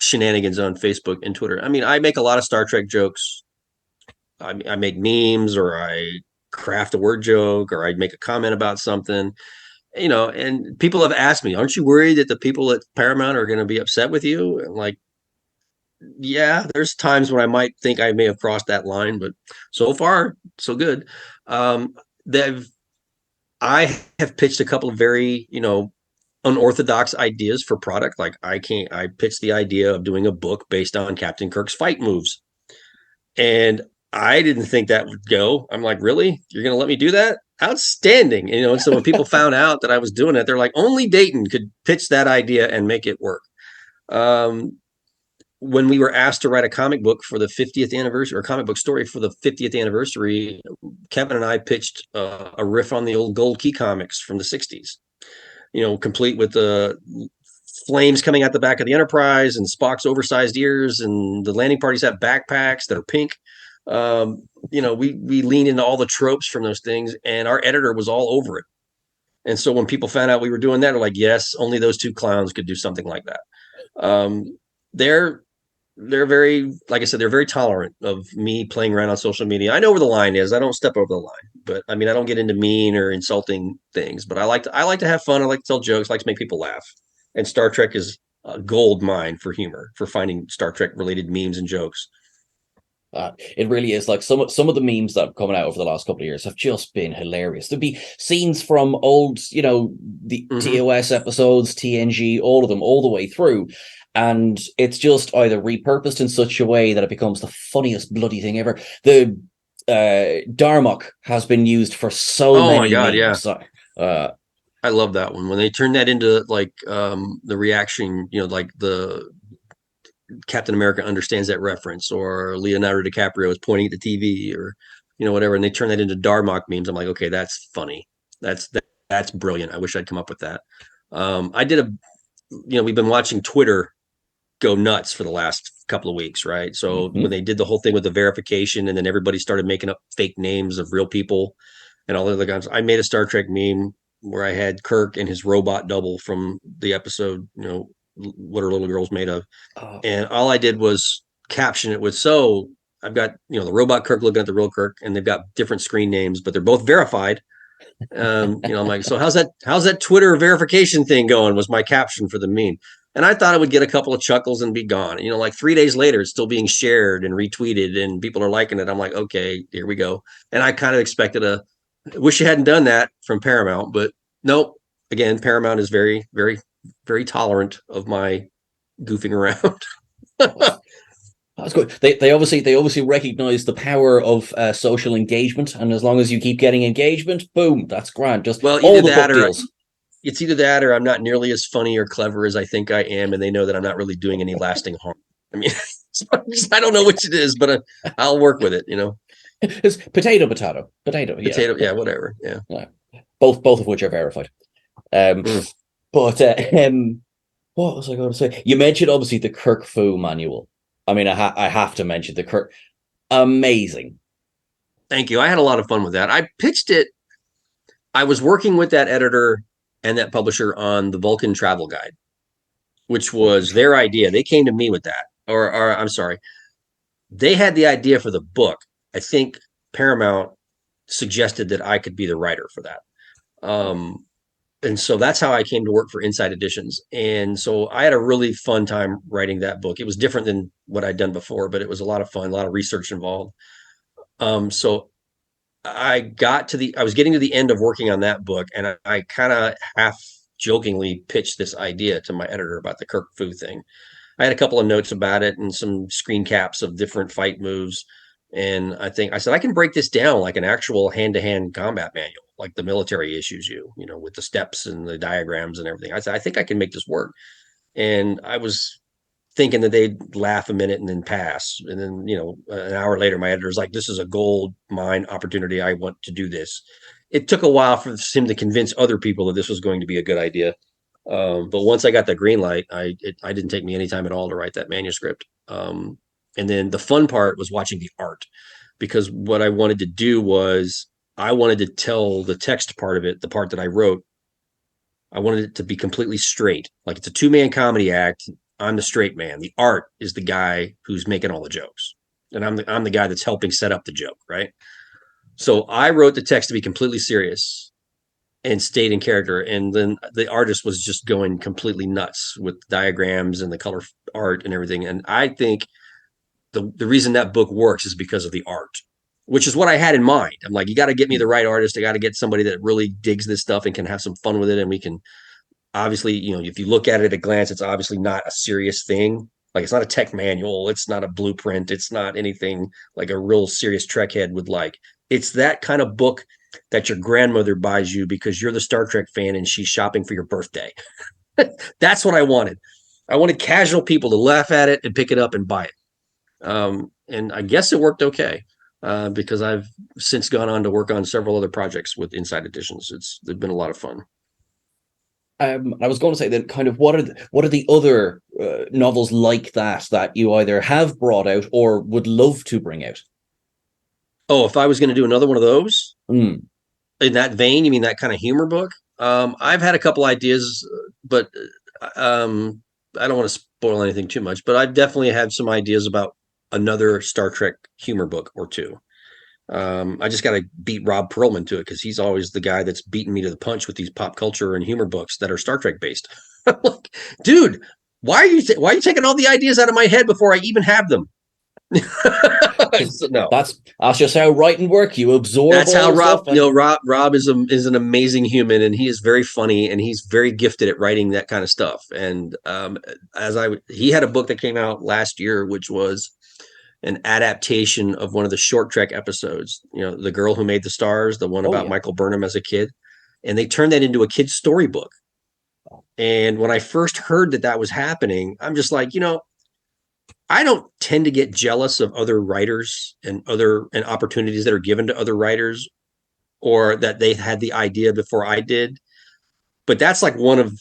shenanigans on Facebook and Twitter. I mean, I make a lot of Star Trek jokes. I make memes, or I craft a word joke, or I make a comment about something, and people have asked me, aren't you worried that the people at Paramount are going to be upset with you? And like, yeah, there's times when I might think I may have crossed that line, but so far, so good. They've I have pitched a couple of very, unorthodox ideas for product. Like I pitched the idea of doing a book based on Captain Kirk's fight moves. And I didn't think that would go. I'm like, really? You're going to let me do that? Outstanding. And so when people found out that I was doing it, they're like, only Dayton could pitch that idea and make it work. When we were asked to write a comic book for the 50th anniversary, or comic book story for the 50th anniversary, Kevin and I pitched a riff on the old Gold Key comics from the 60s, complete with the flames coming out the back of the Enterprise and Spock's oversized ears, and the landing parties have backpacks that are pink. We lean into all the tropes from those things, and our editor was all over it. And so when people found out we were doing that, they're like, yes, only those two clowns could do something like that. They're very, like I said, they're very tolerant of me playing around on social media. I know where the line is. I don't step over the line, but I mean, I don't get into mean or insulting things, but I like to have fun. I like to tell jokes, I like to make people laugh. And Star Trek is a gold mine for humor, for finding Star Trek related memes and jokes. It really is. Like some of the memes that have come out over the last couple of years have just been hilarious. There'd be scenes from old, the TOS episodes, TNG, all of them, all the way through. And it's just either repurposed in such a way that it becomes the funniest bloody thing ever. The Darmok has been used for so many my God, memes. Yeah. I love that one. When they turn that into like the reaction, like the Captain America understands that reference, or Leonardo DiCaprio is pointing at the TV, or whatever, and they turn that into Darmok memes. I'm like, okay, that's funny. That's brilliant. I wish I'd come up with that. I did we've been watching Twitter go nuts for the last couple of weeks, right? So when they did the whole thing with the verification, and then everybody started making up fake names of real people and all the other guys, I made a Star Trek meme where I had Kirk and his robot double from the episode, What Are Little Girls Made Of? And all I did was caption it with, so I've got, the robot Kirk looking at the real Kirk, and they've got different screen names, but they're both verified. I'm like, so how's that Twitter verification thing going, was my caption for the meme. And I thought it would get a couple of chuckles and be gone. Like 3 days later, it's still being shared and retweeted and people are liking it. I'm like, okay, here we go. And I kind of expected wish you hadn't done that from Paramount, but nope. Again, Paramount is very, very, very tolerant of my goofing around. That's good. They obviously recognize the power of social engagement, and as long as you keep getting engagement, boom, that's grand. Just all the book deals. It's either that or I'm not nearly as funny or clever as I think I am, and they know that I'm not really doing any lasting harm. I mean, I don't know which it is, but I'll work with it. It's potato. Yeah, whatever. Yeah, both of which are verified. But what was I going to say? You mentioned obviously the Kirk Fu manual. I mean, I have to mention the Kirk. Amazing. Thank you. I had a lot of fun with that. I pitched it. I was working with that editor and that publisher on the Vulcan Travel Guide, which was their idea. They came to me with that, or I'm sorry, they had the idea for the book. I think Paramount suggested that I could be the writer for that. And so that's how I came to work for Inside Editions. And so I had a really fun time writing that book. It was different than what I'd done before, but it was a lot of fun, a lot of research involved. So I was getting to the end of working on that book, and I kind of half jokingly pitched this idea to my editor about the Kirk Fu thing. I had a couple of notes about it and some screen caps of different fight moves. And I said, I can break this down like an actual hand-to-hand combat manual, like the military issues with the steps and the diagrams and everything. I said, I think I can make this work. And I was thinking that they'd laugh a minute and then pass. And then, an hour later, my editor's like, this is a gold mine opportunity. I want to do this. It took a while for him to convince other people that this was going to be a good idea. But once I got the green light, it didn't take me any time at all to write that manuscript. And then the fun part was watching the art, because what I wanted to do was I wanted to tell the text part of it, the part that I wrote. I wanted it to be completely straight. Like, it's a 2-man comedy act. I'm the straight man. The art is the guy who's making all the jokes. And I'm the guy that's helping set up the joke, right? So I wrote the text to be completely serious and stayed in character. And then the artist was just going completely nuts with diagrams and the color art and everything. And I think the reason that book works is because of the art, which is what I had in mind. I'm like, you got to get me the right artist. I got to get somebody that really digs this stuff and can have some fun with it. And we can obviously, if you look at it at a glance, it's obviously not a serious thing. Like, it's not a tech manual. It's not a blueprint. It's not anything like a real serious Trek head would like. It's that kind of book that your grandmother buys you because you're the Star Trek fan and she's shopping for your birthday. That's what I wanted. I wanted casual people to laugh at it and pick it up and buy it. And I guess it worked okay, because I've since gone on to work on several other projects with Inside Editions. They've been a lot of fun. I was going to say that kind of what are the other novels like that you either have brought out or would love to bring out? Oh, if I was going to do another one of those in that vein, you mean that kind of humor book? I've had a couple ideas, but I don't want to spoil anything too much. But I've definitely had some ideas about another Star Trek humor book or two. I just got to beat Rob Perlman to it, because he's always the guy that's beaten me to the punch with these pop culture and humor books that are Star Trek based. I'm like, dude, why are you taking all the ideas out of my head before I even have them? No, that's just how writing work. You absorb. That's how Rob. Rob is an amazing human, and he is very funny, and he's very gifted at writing that kind of stuff. And he had a book that came out last year, which was an adaptation of one of the Short Trek episodes. The Girl Who Made the Stars, the one about Michael Burnham as a kid, and they turned that into a kid's storybook. And when I first heard that was happening, I'm just like, I don't tend to get jealous of other writers and opportunities that are given to other writers, or that they had the idea before I did. But that's like one of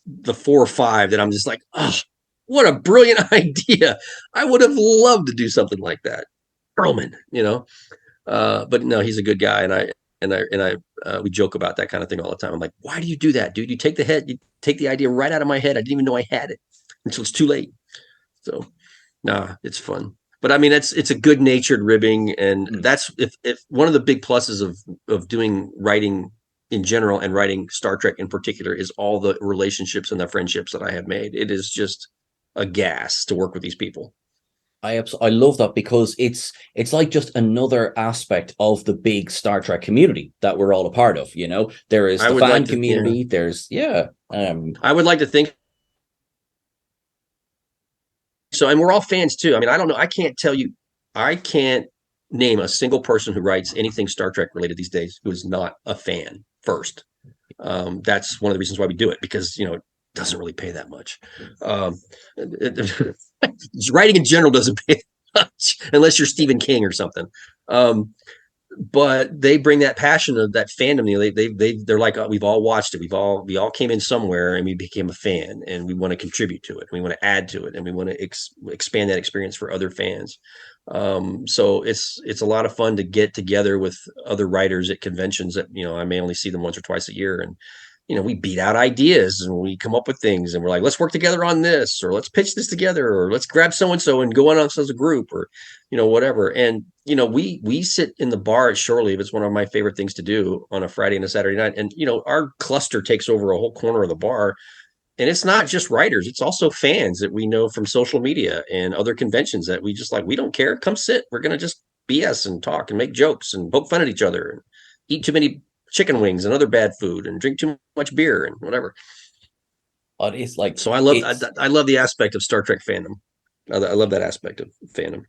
the 4 or 5 that I'm just like, oh, what a brilliant idea. I would have loved to do something like that. Perlman, but no, he's a good guy. And we joke about that kind of thing all the time. I'm like, why do you do that, dude? You take the idea right out of my head. I didn't even know I had it until it's too late. So, nah, it's fun. But I mean, it's a good natured ribbing. And that's if one of the big pluses of doing writing in general and writing Star Trek in particular is all the relationships and the friendships that I have made. It is just a gas to work with these people. I love that, because it's like just another aspect of the big Star Trek community that we're all a part of. There is the fan community. There's I would like to think so, and we're all fans too. I mean, I don't know. I can't name a single person who writes anything Star Trek related these days who is not a fan first. That's one of the reasons why we do it, because it doesn't really pay that much. Writing in general doesn't pay that much unless you're Stephen King or something. But they bring that passion of that fandom. They're like, oh, we've all watched it. We all came in somewhere and we became a fan, and we want to contribute to it. We want to add to it, and we want to expand that experience for other fans. So it's a lot of fun to get together with other writers at conventions that, I may only see them once or twice a year, and we beat out ideas and we come up with things and we're like, let's work together on this, or let's pitch this together, or let's grab so-and-so and go on us as a group, or, whatever. And, we sit in the bar at Shore Leave. It's one of my favorite things to do on a Friday and a Saturday night. And, our cluster takes over a whole corner of the bar. And it's not just writers, it's also fans that we know from social media and other conventions that we just like, we don't care. Come sit. We're going to just BS and talk and make jokes and poke fun at each other and eat too many chicken wings and other bad food and drink too much beer and whatever. It's like, so I love the aspect of Star Trek fandom. I love that aspect of fandom.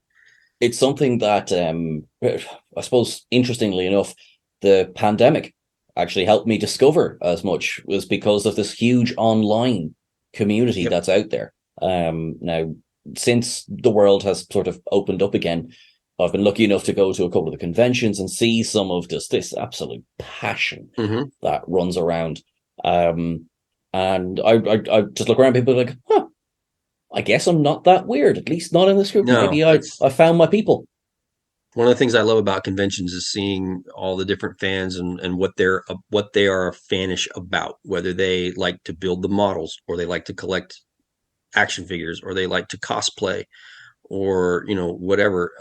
It's something that I suppose, interestingly enough, the pandemic actually helped me discover as much, was because of this huge online community that's out there. Now, since the world has sort of opened up again, I've been lucky enough to go to a couple of the conventions and see some of this absolute passion that runs around. And I just look around, people like, I guess I'm not that weird, at least not in this group. No, maybe I found my people. One of the things I love about conventions is seeing all the different fans and what they are fanish about, whether they like to build the models, or they like to collect action figures, or they like to cosplay, or whatever.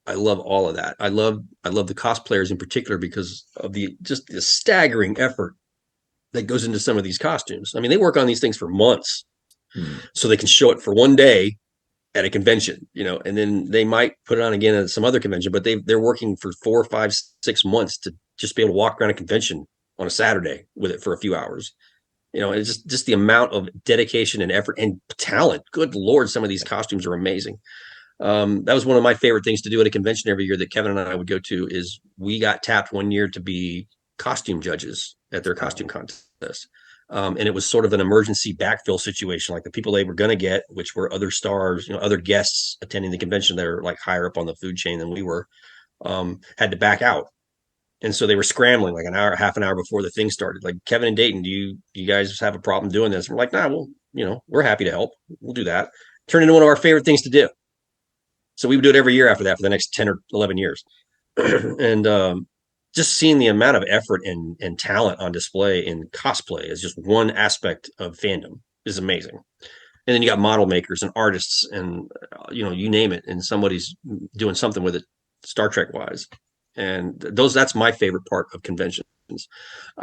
I love all of that. I love the cosplayers in particular because of the staggering effort that goes into some of these costumes. I mean, they work on these things for months so they can show it for one day at a convention, and then they might put it on again at some other convention, but they're working for 4, 5, 6 months to just be able to walk around a convention on a Saturday with it for a few hours. It's just the amount of dedication and effort and talent. Good Lord, some of these costumes are amazing. That was one of my favorite things to do at a convention every year that Kevin and I would go to. Is we got tapped one year to be costume judges at their costume contest. And it was sort of an emergency backfill situation. Like the people they were going to get, which were other stars, other guests attending the convention that are like higher up on the food chain than we were, had to back out. And so they were scrambling like half an hour before the thing started. Like, Kevin and Dayton, do you guys have a problem doing this? And we're like, nah, we're happy to help. We'll do that. Turned into one of our favorite things to do. So we would do it every year after that for the next 10 or 11 years. And just seeing the amount of effort and talent on display in cosplay as just one aspect of fandom is amazing. And then you got model makers and artists and, you name it, and somebody's doing something with it Star Trek wise. And that's my favorite part of conventions.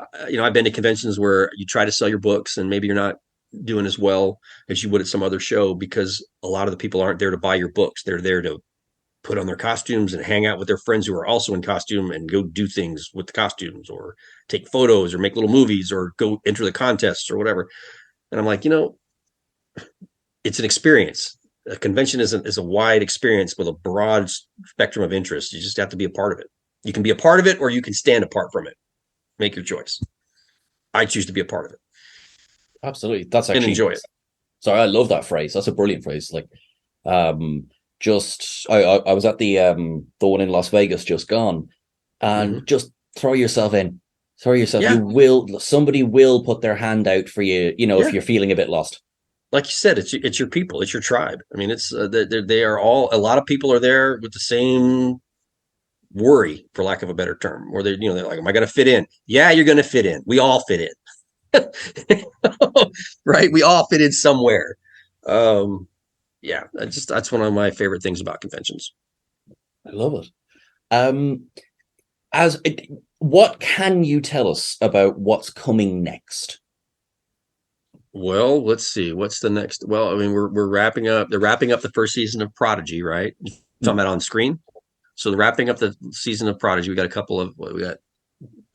I've been to conventions where you try to sell your books and maybe you're not doing as well as you would at some other show because a lot of the people aren't there to buy your books. They're there to put on their costumes and hang out with their friends who are also in costume and go do things with the costumes, or take photos, or make little movies, or go enter the contests or whatever. And I'm like, it's an experience. A convention is a wide experience with a broad spectrum of interests. You just have to be a part of it. You can be a part of it, or you can stand apart from it. Make your choice. I choose to be a part of it. Absolutely. That's actually, and enjoy it. Sorry, I love that phrase. That's a brilliant phrase. Like, I was at the one in Las Vegas just gone, and just throw yourself in. Yeah. Somebody will put their hand out for you, if you're feeling a bit lost. Like you said, it's your people, it's your tribe. I mean, it's they are all, a lot of people are there with the same worry, for lack of a better term, or they're like, am I going to fit in? Yeah, you're going to fit in. We all fit in. Right? We all fit in somewhere. Yeah, that's one of my favorite things about conventions. I love it. What can you tell us about what's coming next? Well, let's see. What's the next? Well, I mean, we're wrapping up. They're wrapping up the first season of Prodigy, right? Talking about on screen. So they're wrapping up the season of Prodigy. We got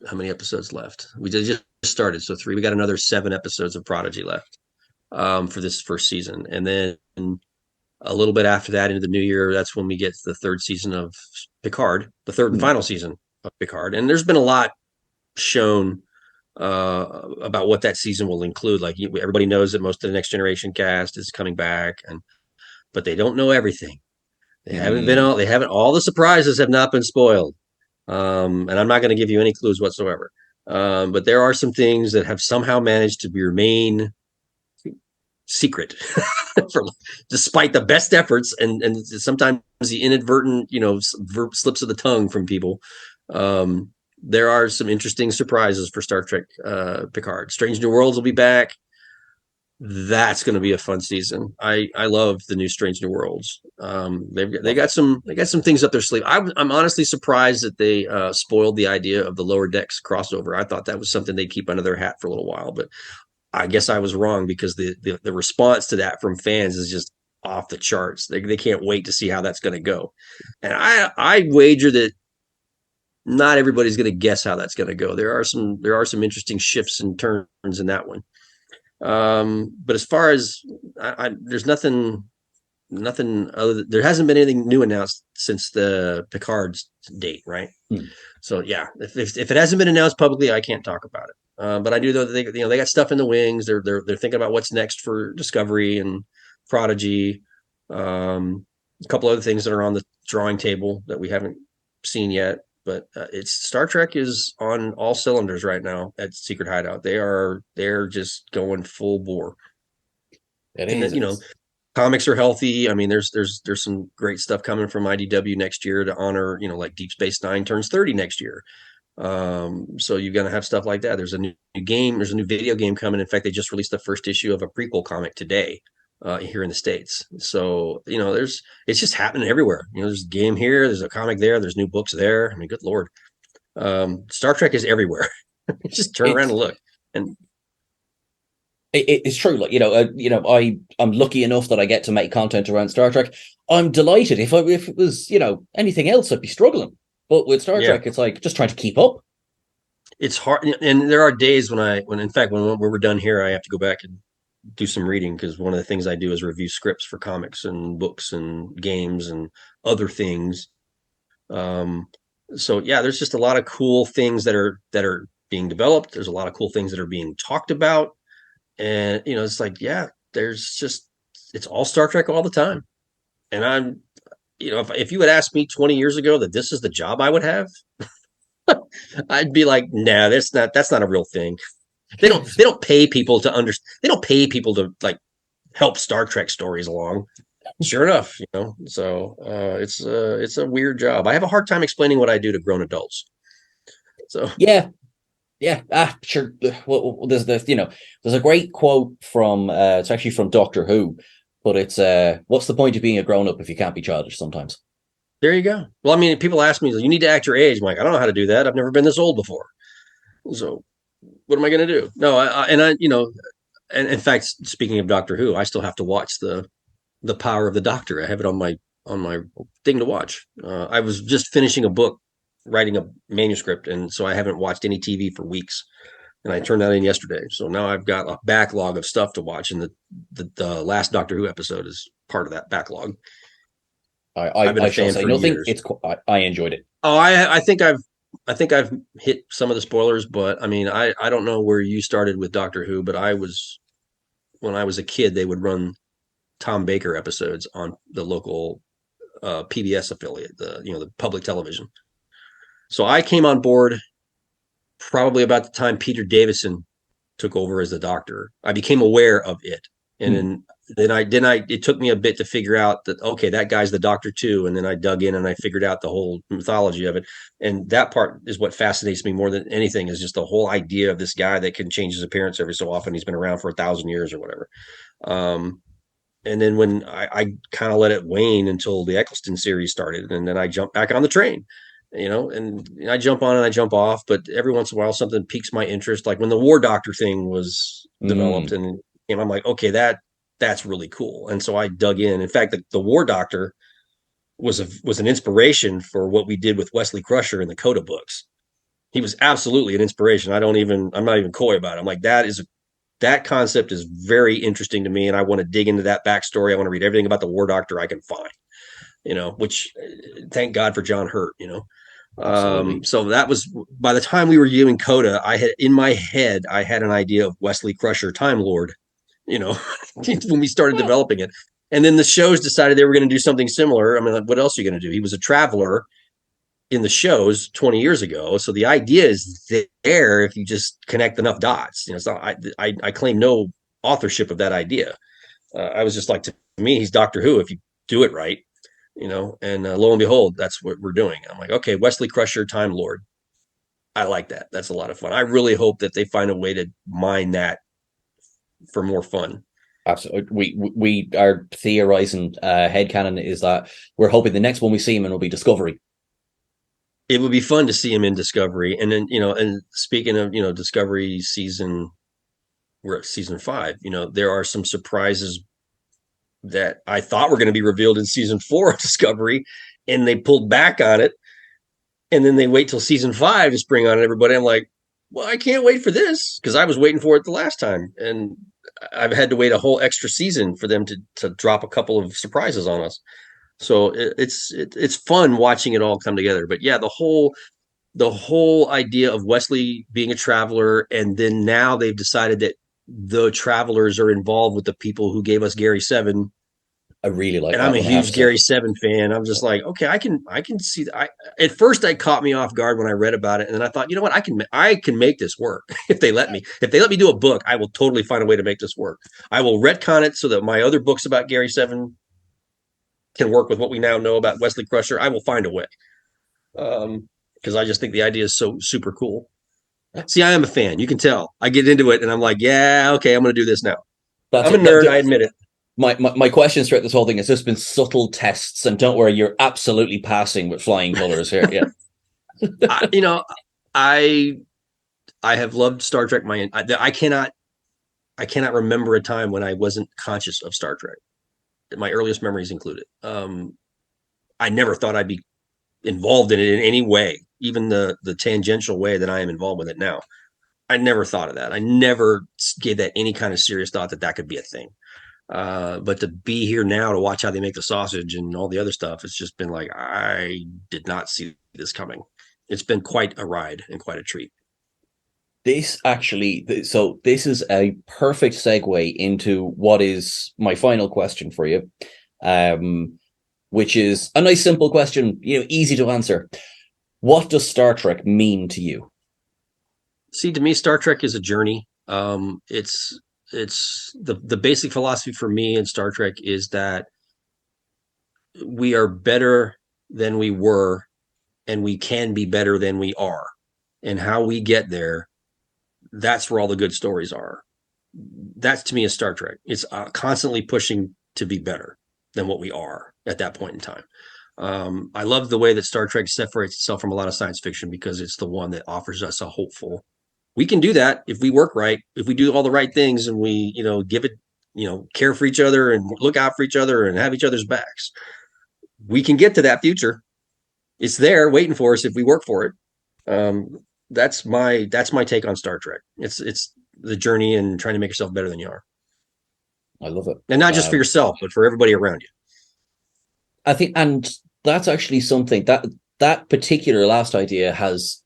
how many episodes left? We just started, so 3. We got another 7 episodes of Prodigy left for this first season, and then a little bit after that, into the new year, that's when we get the 3rd season of Picard, the 3rd and final season of Picard. And there's been a lot shown about what that season will include. Like, everybody knows that most of the Next Generation cast is coming back, but they don't know everything. They haven't all the surprises have not been spoiled. And I'm not going to give you any clues whatsoever. But there are some things that have somehow managed to remain secret despite the best efforts and sometimes the inadvertent, slips of the tongue from people. there are some interesting surprises for Star Trek Picard. Strange New Worlds will be back. That's going to be a fun season. I love the new Strange New Worlds. They got some things up their sleeve. I'm honestly surprised that they spoiled the idea of the Lower Decks crossover. I thought that was something they'd keep under their hat for a little while, but I guess I was wrong, because the response to that from fans is just off the charts. They can't wait to see how that's going to go, and I wager that not everybody's going to guess how that's going to go. There are some interesting shifts and turns in that one. But as far as there's nothing other. There hasn't been anything new announced since the Picard's date, right? So yeah, if it hasn't been announced publicly, I can't talk about it. But I do know that they got stuff in the wings. They're thinking about what's next for Discovery and Prodigy. A couple other things that are on the drawing table that we haven't seen yet. But it's Star Trek is on all cylinders right now at Secret Hideout. They're just going full bore. It and is. then, comics are healthy. I mean, there's some great stuff coming from IDW next year to honor, like Deep Space Nine turns 30 next year. So you're gonna have stuff like that. There's a new game. There's a new video game coming. In fact, they just released the first issue of a prequel comic today. Here in the States. So, it's just happening everywhere. There's a game here, there's a comic there, there's new books there. I mean, good Lord. Star Trek is everywhere. Just turn around and look. And it's true. Like, I'm lucky enough that I get to make content around Star Trek. I'm delighted. If it was, anything else, I'd be struggling. But with Star Trek, it's like just trying to keep up. It's hard. And there are days when we're done here, I have to go back and do some reading, because one of the things I do is review scripts for comics and books and games and other things. So yeah, there's just a lot of cool things that are being developed. There's a lot of cool things that are being talked about, and it's like, yeah, it's all Star Trek all the time. And I'm, if you had asked me 20 years ago that this is the job I would have, I'd be like, nah, that's not a real thing. They don't pay people to understand. They don't pay people to like help Star Trek stories along. Sure enough, So it's a weird job. I have a hard time explaining what I do to grown adults. So yeah. Sure. Well, there's there's a great quote from it's actually from Doctor Who, but it's what's the point of being a grown up if you can't be childish sometimes? There you go. Well, I mean, people ask me, you need to act your age. I'm like, I don't know how to do that. I've never been this old before. So what am I going to do? No, and in fact, speaking of Doctor Who, I still have to watch the Power of the Doctor. I have it on my thing to watch. I was just finishing a book, writing a manuscript, and so I haven't watched any TV for weeks. And I turned that in yesterday, so now I've got a backlog of stuff to watch, and the last Doctor Who episode is part of that backlog. I've been a fan for years. I enjoyed it. Oh, I think I've hit some of the spoilers, but I mean, I don't know where you started with Doctor Who, but when I was a kid, they would run Tom Baker episodes on the local PBS affiliate, the public television. So I came on board probably about the time Peter Davison took over as the Doctor. I became aware of it, and then it took me a bit to figure out that, okay, that guy's the Doctor too. And then I dug in and I figured out the whole mythology of it. And that part is what fascinates me more than anything, is just the whole idea of this guy that can change his appearance every so often. He's been around for 1,000 years or whatever. And then when I kind of let it wane until the Eccleston series started, and then I jumped back on the train, and I jump on and I jump off, but every once in a while something piques my interest. Like when the War Doctor thing was developed, and I'm like, okay, that's really cool. And so I dug in. In fact, the War Doctor was an inspiration for what we did with Wesley Crusher in the Coda books. He was absolutely an inspiration. I'm not even coy about it. I'm like, that concept is very interesting to me, and I want to dig into that backstory. I want to read everything about the War Doctor I can find, which thank God for John Hurt, So that was, by the time we were doing Coda, I had in my head, I had an idea of Wesley Crusher, Time Lord, when we started developing it. And then the shows decided they were going to do something similar. I mean, like, what else are you going to do? He was a traveler in the shows 20 years ago. So the idea is there if you just connect enough dots. It's not, I claim no authorship of that idea. I was just like, to me, he's Doctor Who if you do it right, and lo and behold, that's what we're doing. I'm like, okay, Wesley Crusher, Time Lord. I like that. That's a lot of fun. I really hope that they find a way to mine that for more fun. Absolutely. We are theorizing headcanon is that we're hoping the next one we see him in will be Discovery. It would be fun to see him in Discovery. And then, and speaking of, Discovery season, we're at season 5, there are some surprises that I thought were going to be revealed in season 4 of Discovery, and they pulled back on it. And then they wait till season 5 to spring on everybody. I'm like, well, I can't wait for this because I was waiting for it the last time. And I've had to wait a whole extra season for them to drop a couple of surprises on us. So it's fun watching it all come together. But yeah, the whole idea of Wesley being a traveler, and then now they've decided that the travelers are involved with the people who gave us Gary 7. I really like And that I'm a one, I have huge to say. Gary 7 fan. I'm just like, okay, I can see that. At first it caught me off guard when I read about it, and then I thought, you know what, I can make this work if they let me. If they let me do a book, I will totally find a way to make this work. I will retcon it so that my other books about Gary 7 can work with what we now know about Wesley Crusher. I will find a way. Because I just think the idea is so super cool. See, I am a fan. You can tell. I get into it and I'm like, yeah, okay, I'm going to do this now. That's I'm a it. nerd. I admit it. My questions throughout this whole thing has just been subtle tests, and don't worry, you're absolutely passing with flying colors here. Yeah. I I have loved Star Trek. I cannot remember a time when I wasn't conscious of Star Trek. My earliest memories included. I never thought I'd be involved in it in any way, even the tangential way that I am involved with it now. I never thought of that. I never gave that any kind of serious thought that could be a thing. But to be here now to watch how they make the sausage and all the other stuff, it's just been like, I did not see this coming. It's been quite a ride and quite a treat. This is a perfect segue into what is my final question for you, which is a nice, simple question, easy to answer. What does Star Trek mean to you? See, to me, Star Trek is a journey. It's the basic philosophy for me in Star Trek is that we are better than we were, and we can be better than we are. And how we get there, that's where all the good stories are. That's to me is Star Trek. It's constantly pushing to be better than what we are at that point in time. I love the way that Star Trek separates itself from a lot of science fiction because it's the one that offers us a hopeful. We can do that if we work right, if we do all the right things, and we, give it, care for each other and look out for each other and have each other's backs. We can get to that future. It's there waiting for us if we work for it. That's my take on Star Trek. It's the journey and trying to make yourself better than you are, I love it. and not just for yourself, but for everybody around you. I think, and that's actually something that particular last idea has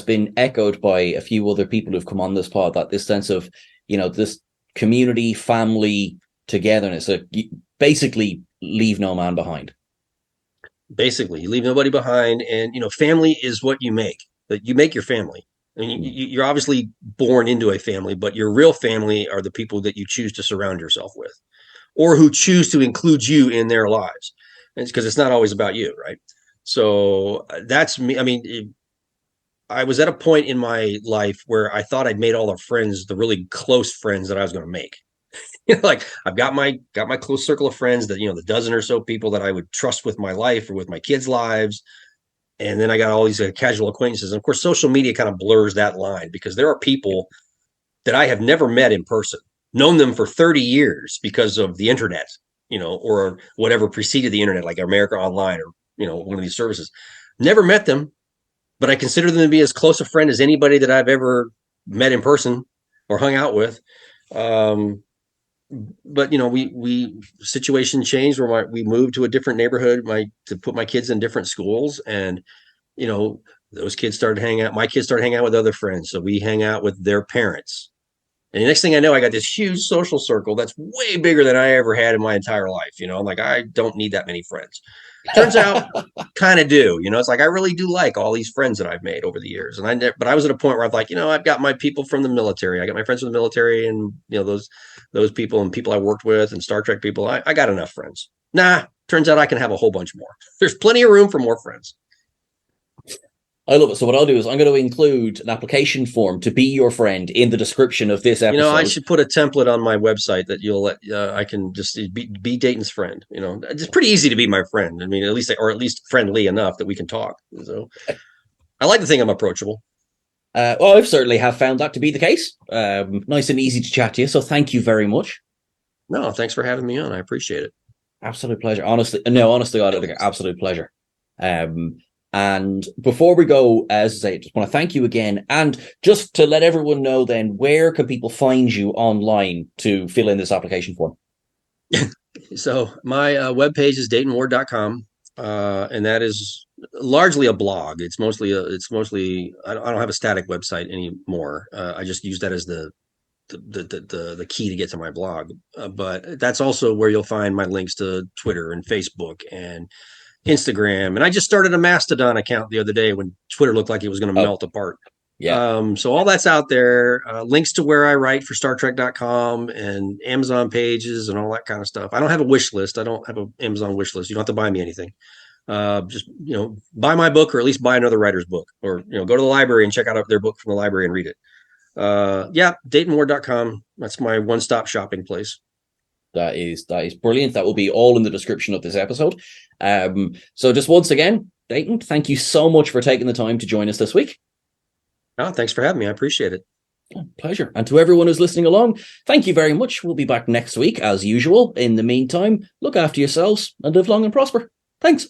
been echoed by a few other people who've come on this pod. That this sense of this community, family, togetherness. So basically, leave no man behind. Basically, you leave nobody behind, and family is what you make. That you make your family. I mean, you're obviously born into a family, but your real family are the people that you choose to surround yourself with, or who choose to include you in their lives. And it's because it's not always about you, right? So that's me. I mean, I was at a point in my life where I thought I'd made all the friends, the really close friends that I was going to make. Like I've got my close circle of friends that, the dozen or so people that I would trust with my life or with my kids' lives. And then I got all these casual acquaintances. And of course, social media kind of blurs that line because there are people that I have never met in person, known them for 30 years because of the internet, or whatever preceded the internet, like America Online or, one of these services. Never met them, but I consider them to be as close a friend as anybody that I've ever met in person or hung out with. But we situation changed where we moved to a different neighborhood, to put my kids in different schools, and those kids started hanging out. My kids started hanging out with other friends, so we hang out with their parents. And the next thing I know, I got this huge social circle that's way bigger than I ever had in my entire life. I'm like, I don't need that many friends. Turns out, kind of do. It's like I really do like all these friends that I've made over the years. But I was at a point where I'm like, I've got my people from the military. I got my friends from the military, and those people and people I worked with and Star Trek people. I got enough friends. Nah, turns out I can have a whole bunch more. There's plenty of room for more friends. I love it. So what I'll do is I'm going to include an application form to be your friend in the description of this episode. I should put a template on my website that you'll let. I can just be Dayton's friend. It's pretty easy to be my friend. I mean, at least friendly enough that we can talk. So I like to think I'm approachable. Well, I've certainly have found that to be the case. Nice and easy to chat to you. So thank you very much. No, thanks for having me on. I appreciate it. Absolute pleasure. Honestly, absolute pleasure. And before we go, as I say, just want to thank you again. And just to let everyone know then, where can people find you online to fill in this application form? So my webpage is DaytonWard.com. And that is largely a blog. It's mostly I don't have a static website anymore. I just use that as the key to get to my blog. But that's also where you'll find my links to Twitter and Facebook and Instagram. And I just started a Mastodon account the other day when Twitter looked like it was going to melt apart. Yeah. So all that's out there. Links to where I write for StarTrek.com and Amazon pages and all that kind of stuff. I don't have a wish list. I don't have an Amazon wish list. You don't have to buy me anything. Just buy my book, or at least buy another writer's book, or go to the library and check out their book from the library and read it. DaytonWard.com. That's my one-stop shopping place. That is brilliant. That will be all in the description of this episode. So just once again, Dayton, thank you so much for taking the time to join us this week. Oh, thanks for having me. I appreciate it. Pleasure. And to everyone who's listening along, thank you very much. We'll be back next week as usual. In the meantime, look after yourselves and live long and prosper. Thanks.